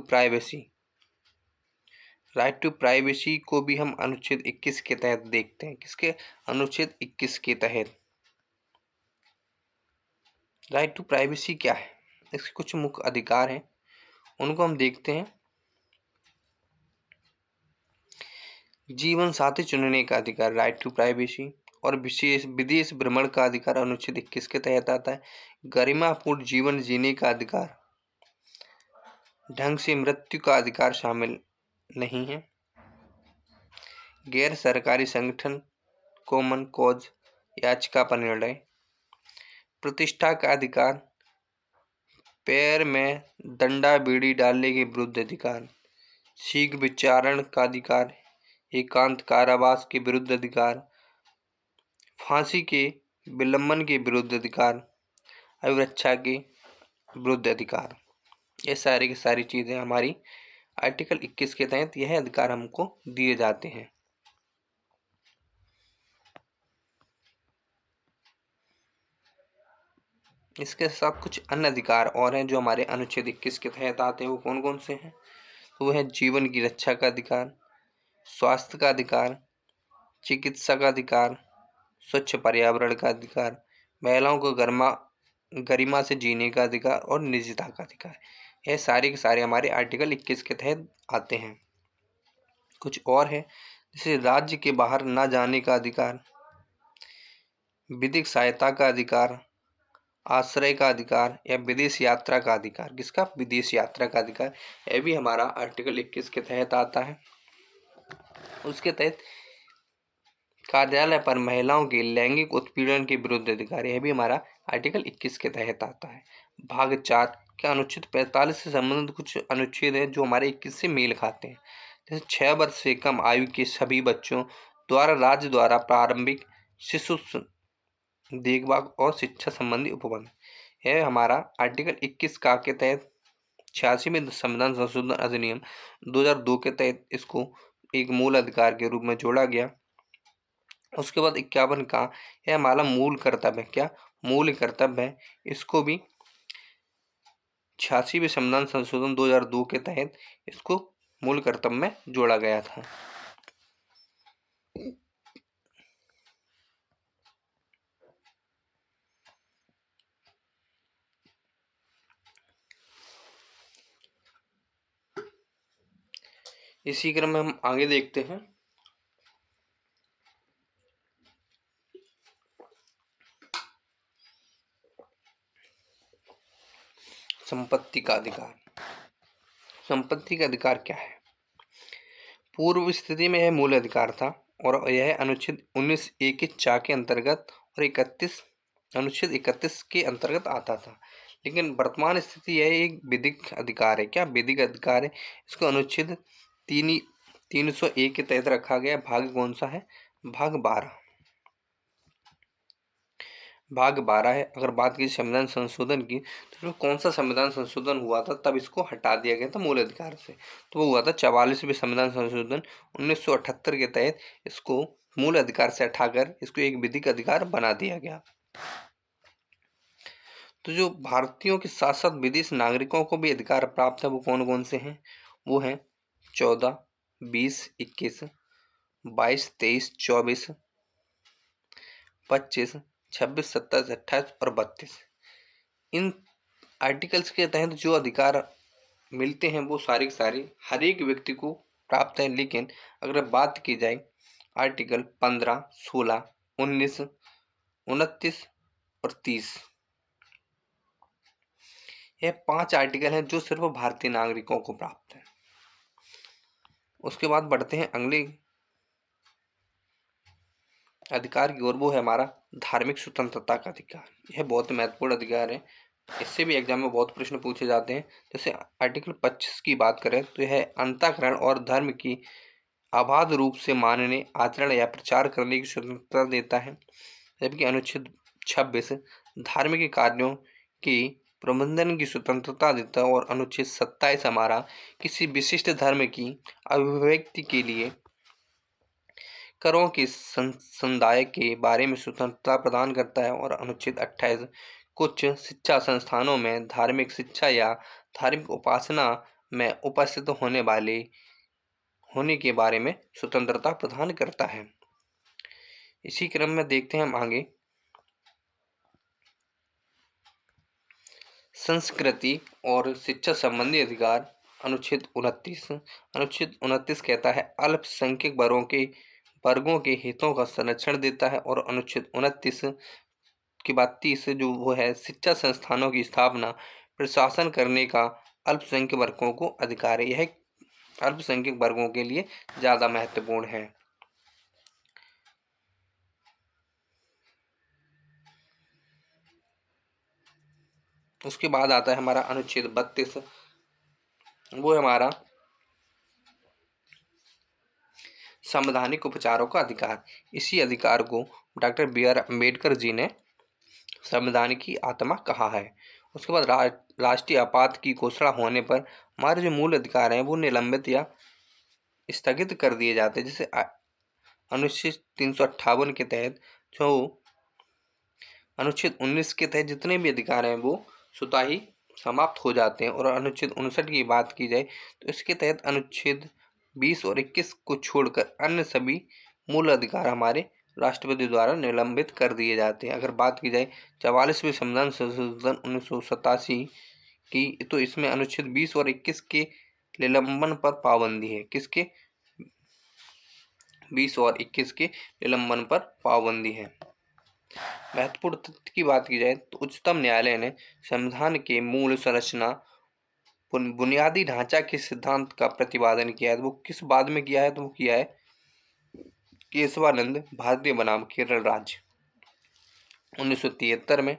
Speaker 1: टू प्राइवेसी को भी हम अनुच्छेद 21 के तहत देखते हैं। किसके? अनुच्छेद 21 के तहत। राइट टू प्राइवेसी क्या है? इसके कुछ मुख्य अधिकार हैं, उनको हम देखते हैं। जीवन साथी चुनने का अधिकार, राइट टू प्राइवेसी। और विशेष विदेश भ्रमण का अधिकार अनुच्छेद 21 के तहत आता है। गरिमापूर्ण जीवन जीने का अधिकार, ढंग से मृत्यु का अधिकार शामिल नहीं है। गैर सरकारी संगठन, कॉमन कॉज याचिका पर निर्णय। प्रतिष्ठा का अधिकार, पैर में डंडा बीड़ी डालने के विरुद्ध अधिकार। शीघ्र विचारण का अधिकार, एकांत कारावास के विरुद्ध अधिकार। फांसी के विलंबन के विरुद्ध अधिकार, अभिरक्षा के विरुद्ध अधिकार। ये सारी की सारी चीज़ें हमारी आर्टिकल 21 के तहत यह अधिकार हमको दिए जाते हैं। इसके साथ कुछ अन्य अधिकार और हैं जो हमारे अनुच्छेद 21 के तहत आते हैं। वो कौन कौन से हैं? तो वो है जीवन की रक्षा का अधिकार, स्वास्थ्य का अधिकार, चिकित्सा का अधिकार, स्वच्छ पर्यावरण का अधिकार, महिलाओं को गरिमा से जीने का अधिकार और निजता का अधिकार। यह सारे के सारे हमारे आर्टिकल 21 के तहत आते हैं। कुछ और है, जैसे राज्य के बाहर न जाने का अधिकार, विधिक सहायता का अधिकार, आश्रय का अधिकार या विदेश यात्रा का अधिकार। किसका? विदेश यात्रा का अधिकार। यह भी हमारा आर्टिकल 21 के तहत आता है। उसके तहत कार्यालय पर महिलाओं के लैंगिक उत्पीड़न के विरुद्ध अधिकार, यह भी हमारा आर्टिकल 21 के तहत आता है। भाग 4 के अनुच्छेद 45 से संबंधित कुछ अनुच्छेद हैं जो हमारे 21 से मेल खाते हैं। जैसे 6 वर्ष से कम आयु के सभी बच्चों द्वारा राज्य द्वारा प्रारंभिक शिशु देखभाल और शिक्षा संबंधी उपबंध, यह हमारा आर्टिकल 21 का के तहत 86वें संविधान संशोधन अधिनियम 2002 के तहत इसको एक मूल अधिकार के रूप में जोड़ा गया। उसके बाद 51 का यह हमारा मूल कर्तव्य है। क्या? मूल कर्तव्य है। इसको भी 86वें संविधान संशोधन 2002 के तहत इसको मूल कर्तव्य में जोड़ा गया था। इसी क्रम में हम आगे देखते हैं संपत्ति का अधिकार। संपत्ति का अधिकार क्या है? पूर्व स्थिति में यह मूल अधिकार था और यह अनुच्छेद 19A के चा के अंतर्गत और 31 अनुच्छेद 31 के अंतर्गत आता था, लेकिन वर्तमान स्थिति यह एक विधिक अधिकार है। क्या विधिक अधिकार है? इसको अनुच्छेद 300A के तहत रखा गया। भाग कौन सा है? भाग 12। भाग 12 है। अगर बात की संविधान संशोधन की, तो इसमें कौन सा संविधान संशोधन हुआ था तब इसको हटा दिया गया था मूल अधिकार से? तो वो हुआ था 44वें संविधान संशोधन 1978 के तहत इसको मूल अधिकार से हटाकर इसको एक विधिक अधिकार बना दिया गया। तो जो भारतीयों के साथ साथ विदेश नागरिकों को भी अधिकार प्राप्त है वो कौन कौन से हैं? वो हैं 14, 20, 21, 22, 23, 24, 25, 26, 27, 28 और 32। इन आर्टिकल्स के तहत जो अधिकार मिलते हैं वो सारे के सारे हर एक व्यक्ति को प्राप्त हैं। लेकिन अगर बात की जाए आर्टिकल 15, 16, 19, 29 और 30, यह 5 आर्टिकल हैं जो सिर्फ भारतीय नागरिकों को प्राप्त है। उसके बाद बढ़ते हैं अगले अधिकार की ओर, वो है हमारा धार्मिक स्वतंत्रता का अधिकार। यह बहुत महत्वपूर्ण अधिकार है, इससे भी एग्जाम में बहुत प्रश्न पूछे जाते हैं। जैसे आर्टिकल 25 की बात करें तो यह अंतःकरण और धर्म की अबाध रूप से मानने, आचरण या प्रचार करने की स्वतंत्रता देता है, जबकि अनुच्छेद 26 धार्मिक कार्यों की प्रबंधन की स्वतंत्रता देता है और अनुच्छेद 27 हमारा किसी विशिष्ट धर्म की अभिव्यक्ति के लिए करों के समुदाय के बारे में स्वतंत्रता प्रदान करता है और अनुच्छेद 28 कुछ शिक्षा संस्थानों में धार्मिक शिक्षा या धार्मिक उपासना में उपस्थित होने के बारे में स्वतंत्रता प्रदान करता है। इसी क्रम में देखते हैं हम आगे संस्कृति और शिक्षा संबंधी अधिकार। अनुच्छेद 29 कहता है अल्पसंख्यक वर्गों के हितों का संरक्षण देता है और अनुच्छेद 29 के बाद 30 जो वो है शिक्षा संस्थानों की स्थापना प्रशासन करने का अल्पसंख्यक वर्गों को अधिकार है। यह अल्पसंख्यक वर्गों के लिए ज़्यादा महत्वपूर्ण है। उसके बाद आता है हमारा अनुच्छेद 32, वो है हमारा संवैधानिक उपचारों का अधिकार। इसी अधिकार को डॉक्टर B.R. अम्बेडकर जी ने संविधान की आत्मा कहा है। उसके बाद राष्ट्रीय आपात की घोषणा होने पर हमारे जो मूल अधिकार हैं वो निलंबित या स्थगित कर दिए जाते हैं। जैसे अनुच्छेद 358 के तहत जो अनुच्छेद 19 के तहत जितने भी अधिकार हैं वो स्वतः ही समाप्त हो जाते हैं। और अनुच्छेद 59 की बात की जाए तो इसके तहत अनुच्छेद 20 और 21 को छोड़कर अन्य सभी मूल अधिकार हमारे राष्ट्रपति द्वारा निलंबित कर दिए जाते हैं। अगर बात की जाए 44वें संविधान संशोधन 1987 की, तो इसमें अनुच्छेद 20 और 21 के निलंबन पर पाबंदी है। किसके? 20 और 21 के निलंबन पर पाबंदी है। महत्वपूर्ण तथ्य की बात की जाए तो उच्चतम न्यायालय ने संविधान के मूल संरचना बुनियादी ढांचा के सिद्धांत का प्रतिपादन किया है। वो किस बाद में किया है? तो वो किया है केशवानंद भारतीय बनाम केरल राज्य 1973 में।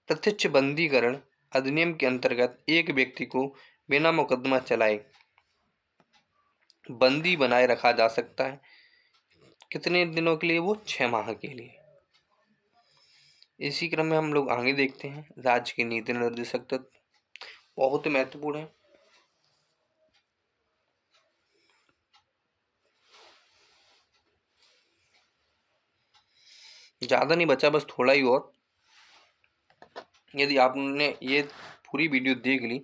Speaker 1: प्रत्यक्ष बंदीकरण अधिनियम के अंतर्गत एक व्यक्ति को बिना मुकदमा चलाए बंदी बनाए रखा जा सकता है। कितने दिनों के लिए? वो 6 माह के लिए। इसी क्रम में हम लोग आगे देखते हैं राज्य की नीति निर्देशक तत्व, बहुत महत्वपूर्ण है। ज्यादा नहीं बचा, बस थोड़ा ही और। यदि आपने ये पूरी वीडियो देख ली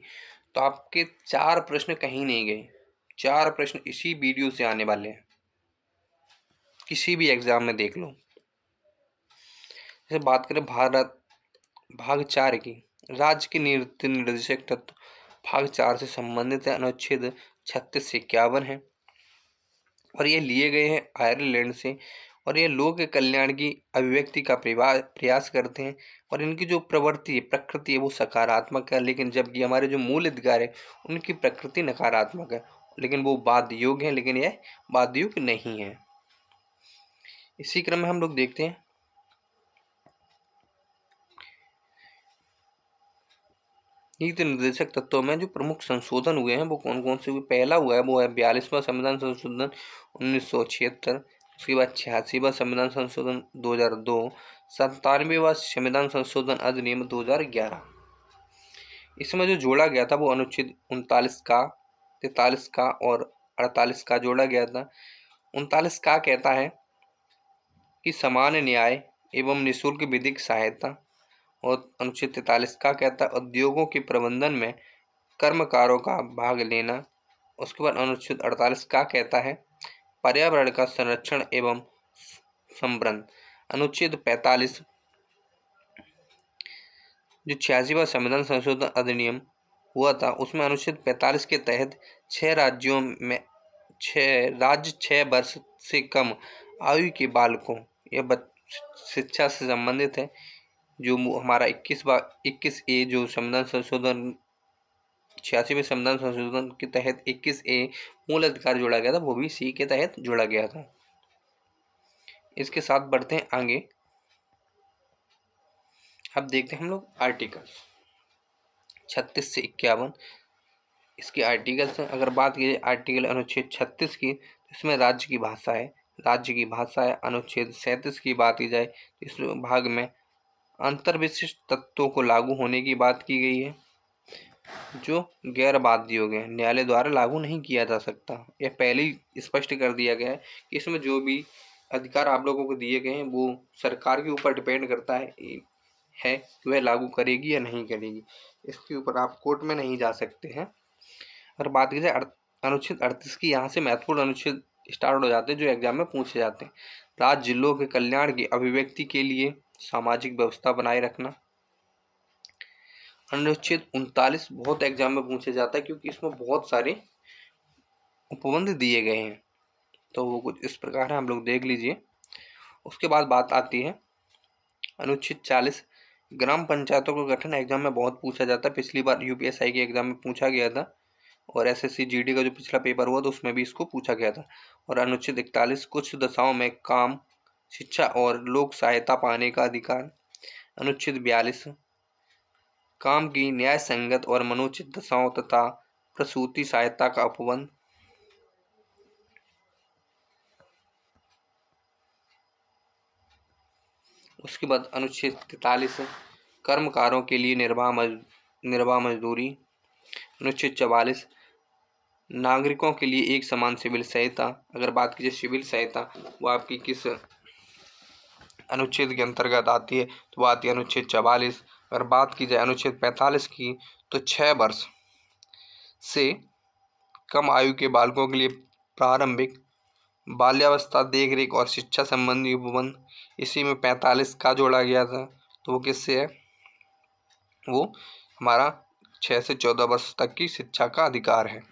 Speaker 1: तो आपके 4 प्रश्न कहीं नहीं गए। 4 प्रश्न इसी वीडियो से आने वाले हैं, किसी भी एग्जाम में देख लो। जैसे बात करें भारत भाग 4 की, राज्य के नीति निर्देशक तत्व भाग 4 से संबंधित है, अनुच्छेद 36 से 51 है और ये लिए गए हैं आयरलैंड से और ये लोक कल्याण की अभिव्यक्ति का प्रयास करते हैं और इनकी जो प्रवृत्ति है, प्रकृति है, वो सकारात्मक है, लेकिन जबकि हमारे जो मूल अधिकार है उनकी प्रकृति नकारात्मक है, लेकिन वो बाध्य योग्य है, लेकिन यह बाध्य योग्य नहीं है। इसी क्रम में हम लोग देखते हैं नीति निर्देशक तत्वों में जो प्रमुख संशोधन हुए हैं वो कौन कौन से हुए। पहला हुआ है वो है 42वां संविधान संशोधन 1976, उसके बाद 86वां संविधान संशोधन 2002, 97वां संविधान संशोधन अधिनियम 2011। इसमें जो जोड़ा गया था वो अनुच्छेद 39 का, 43 का और 48 का जोड़ा गया था। 39 का कहता है कि समान न्याय एवं निःशुल्क विधिक सहायता, और अनुच्छेद 43 का कहता है उद्योगों के प्रबंधन में कर्मकारों का भाग लेना। उसके बाद अनुच्छेद 48 का कहता है पर्यावरण का संरक्षण एवं संवर्धन। अनुच्छेद 45 जो 86वां संविधान संशोधन अधिनियम हुआ था उसमें अनुच्छेद 45 के तहत 6 राज्यों में 6 वर्ष से कम आयु के बालकों या शिक्षा से संबंधित है। जो हमारा 21A जो संविधान संशोधन 86वें संविधान संशोधन के तहत 21A मूल अधिकार जोड़ा गया था, वो भी सी के तहत जोड़ा गया था। इसके साथ बढ़ते हैं आगे। अब देखते हैं हम लोग आर्टिकल 36 से 51 इसके आर्टिकल्स हैं। अगर बात की जाए आर्टिकल अनुच्छेद 36 की तो इसमें राज्य की भाषा है, अनुच्छेद 37 की बात की जाए तो इस भाग में अंतर्विशिष्ट तत्वों को लागू होने की बात की गई है जो गैर बाध्य हो गए, न्यायालय द्वारा लागू नहीं किया जा सकता। यह पहले ही स्पष्ट कर दिया गया है कि इसमें जो भी अधिकार आप लोगों को दिए गए हैं वो सरकार के ऊपर डिपेंड करता है कि वह लागू करेगी या नहीं करेगी। इसके ऊपर आप कोर्ट में नहीं जा सकते हैं। अगर बात की जाए अनुच्छेद 38 की, यहाँ से महत्वपूर्ण अनुच्छेद स्टार्ट हो जाते हैं जो एग्जाम में पूछे जाते हैं। राज्य जिलों के कल्याण की अभिव्यक्ति के लिए सामाजिक व्यवस्था बनाए रखना। अनुच्छेद 39 बहुत एग्जाम में पूछे जाता है क्योंकि इसमें बहुत सारे उपबंध दिए गए हैं, तो वो कुछ इस प्रकार है, हम लोग देख लीजिए। उसके बाद बात आती है अनुच्छेद 40 ग्राम पंचायतों का गठन। एग्जाम में बहुत पूछा जाता है, पिछली बार यूपीएसआई के एग्जाम में पूछा गया था और एसएससी जीडी का जो पिछला पेपर हुआ तो उसमें भी इसको पूछा गया था। और अनुच्छेद 41 कुछ दशाओं में काम, शिक्षा और लोक सहायता पाने का अधिकार। अनुच्छेद 42 काम की न्याय संगत और मनोचित दशाओं तथा प्रसूति सहायता का उपबंध। उसके बाद अनुच्छेद 43 कर्मकारों के लिए निर्वाह मजदूरी। अनुच्छेद 44 नागरिकों के लिए एक समान सिविल सहायता। अगर बात कीजिए सिविल सहायता वो आपकी किस अनुच्छेद के अंतर्गत आती है तो वो आती है अनुच्छेद 44। अगर बात की जाए अनुच्छेद 45 की तो 6 वर्ष से कम आयु के बालकों के लिए प्रारंभिक बाल्यावस्था देखरेख और शिक्षा संबंधी उपबंध। इसी में 45 का जोड़ा गया था, तो वो किससे है, वो हमारा 6 से 14 वर्ष तक की शिक्षा का अधिकार है।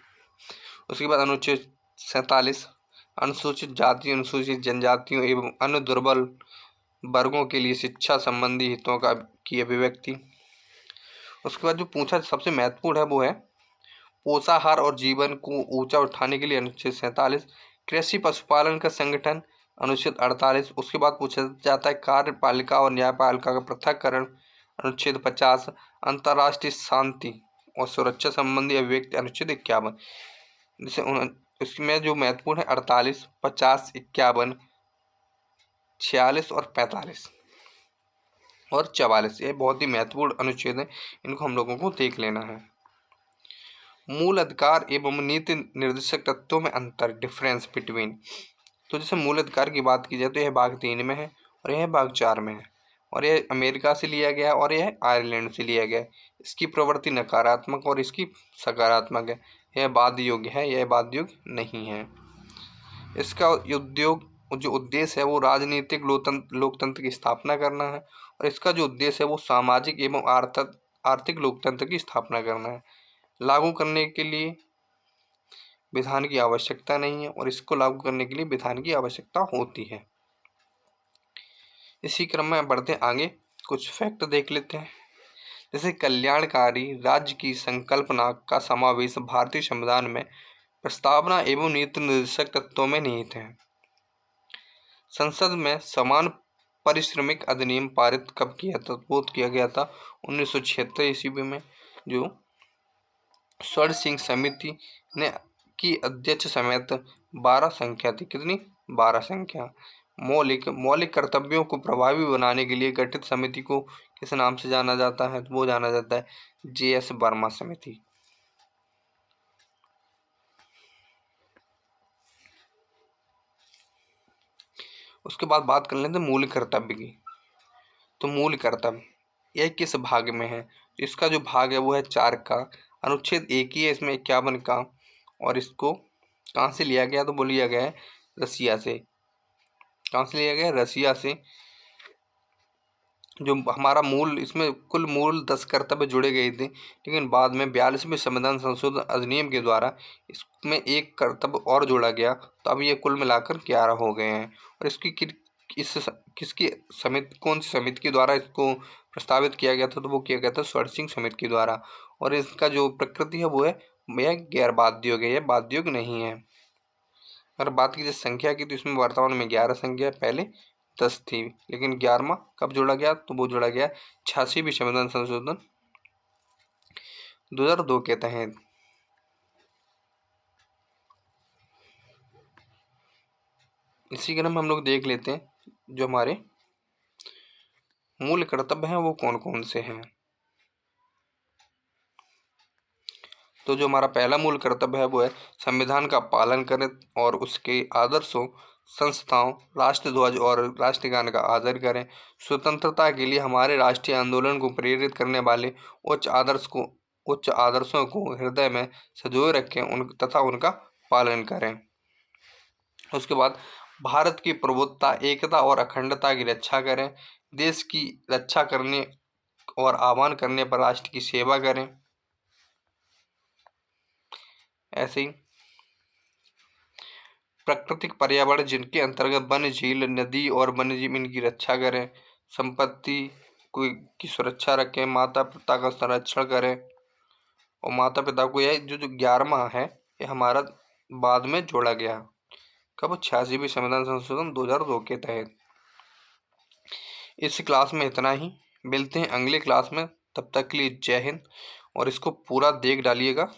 Speaker 1: उसके बाद अनुच्छेद 47 अनुसूचित जाति, अनुसूचित जनजातियों एवं अन्य दुर्बल वर्गों के लिए शिक्षा संबंधी हितों की अभिव्यक्ति। उसके बाद जो पूछा सबसे महत्वपूर्ण है वो है पोषाहार और जीवन को ऊंचा उठाने के लिए अनुच्छेद 47। कृषि पशुपालन का संगठन अनुच्छेद 48। उसके बाद पूछा जाता है कार्यपालिका और न्यायपालिका का पृथक्करण अनुच्छेद 50। अंतर्राष्ट्रीय शांति और सुरक्षा संबंधी अभिव्यक्ति अनुच्छेद 51। जैसे इसमें जो महत्वपूर्ण है 48, 50, 51, 46 और 45 और 44, ये बहुत ही महत्वपूर्ण अनुच्छेद है, इनको हम लोगों को देख लेना है। मूल अधिकार एवं नीति निर्देशक तत्वों में अंतर, डिफरेंस बिटवीन। तो जैसे मूल अधिकार की बात की जाए तो यह भाग 3 में है और यह भाग 4 में है। और यह अमेरिका से लिया गया है और यह आयरलैंड से लिया गया है। इसकी प्रवृत्ति नकारात्मक और इसकी सकारात्मक है। यह वाद योग्य है, यह वाद योग्य नहीं है। इसका उद्योग जो उद्देश्य है वो राजनीतिक लोकतंत्र की स्थापना करना है और इसका जो उद्देश्य है वो सामाजिक एवं आर्थिक लोकतंत्र की स्थापना करना है। लागू करने के लिए विधान की आवश्यकता नहीं है और इसको लागू करने के लिए विधान की आवश्यकता होती है। इसी क्रम में बढ़ते आगे कुछ फैक्ट देख लेते हैं। जैसे कल्याणकारी राज्य की संकल्पना का समावेश भारतीय संविधान में प्रस्तावना एवं नीति निर्देशक तत्वों में निहित है। संसद में समान पारिश्रमिक अधिनियम पारित कब किया था? बोध किया गया था 1976 ईस्वी में, जो स्वर्ण सिंह समिति ने की अध्यक्ष समेत 12 संख्या थी। कितनी? 12 संख्या। मौलिक कर्तव्यों को प्रभावी बनाने के लिए गठित समिति को किस नाम से जाना जाता है? तो वो जाना जाता है JS वर्मा समिति। उसके बाद बात कर लेते हैं मूल कर्तव्य की। तो मूल कर्तव्य यह किस भाग में है? इसका जो भाग है वो है 4 का। अनुच्छेद 1 ही है इसमें 51 का। और इसको कहाँ से लिया गया? तो वो लिया गया है रसिया से। कहाँ से लिया गया? रसिया से। जो हमारा मूल, इसमें कुल मूल 10 कर्तव्य जुड़े गए थे, लेकिन बाद में 42वें संविधान संशोधन अधिनियम के द्वारा इसमें एक कर्तव्य और जोड़ा गया, तो अब ये कुल मिलाकर 11 हो गए हैं। और इसकी किसकी समिति, कौन सी समिति के द्वारा इसको प्रस्तावित किया गया था? तो वो किया गया था स्वर्ण सिंह समिति के द्वारा। और इसका जो प्रकृति है वो है यह गैर बाध्य योग है, यह बाध्य योग नहीं है। अगर बात की जाए संख्या की, तो इसमें वर्तमान में 11 संख्या, पहले 10 थी, लेकिन 11वां कब जोड़ा गया? तो वो जोड़ा गया 86वीं संविधान संशोधन 2002 के तहत। इसी क्रम में हम लोग देख लेते हैं जो हमारे मूल कर्तव्य हैं वो कौन कौन से हैं। तो जो हमारा पहला मूल कर्तव्य है वो है संविधान का पालन करें और उसके आदर्शों, संस्थाओं, राष्ट्रध्वज और राष्ट्रगान का आदर करें। स्वतंत्रता के लिए हमारे राष्ट्रीय आंदोलन को प्रेरित करने वाले उच्च आदर्शों को हृदय में संजोए रखें तथा उनका पालन करें। उसके बाद भारत की प्रभुत्ता, एकता और अखंडता की रक्षा करें। देश की रक्षा करने और आह्वान करने पर राष्ट्र की सेवा करें। ऐसे ही प्राकृतिक पर्यावरण जिनके अंतर्गत वन, झील, नदी और वन्यजीव, इनकी रक्षा करें। संपत्ति की सुरक्षा रखें। माता पिता का संरक्षण करें। और माता पिता को यह जो 11वां है ये हमारा बाद में जोड़ा गया, कब? 86वीं संविधान संशोधन 2002 के तहत। इस क्लास में इतना ही, मिलते हैं अगले क्लास में। तब तक के लिए जय हिंद। और इसको पूरा देख डालिएगा।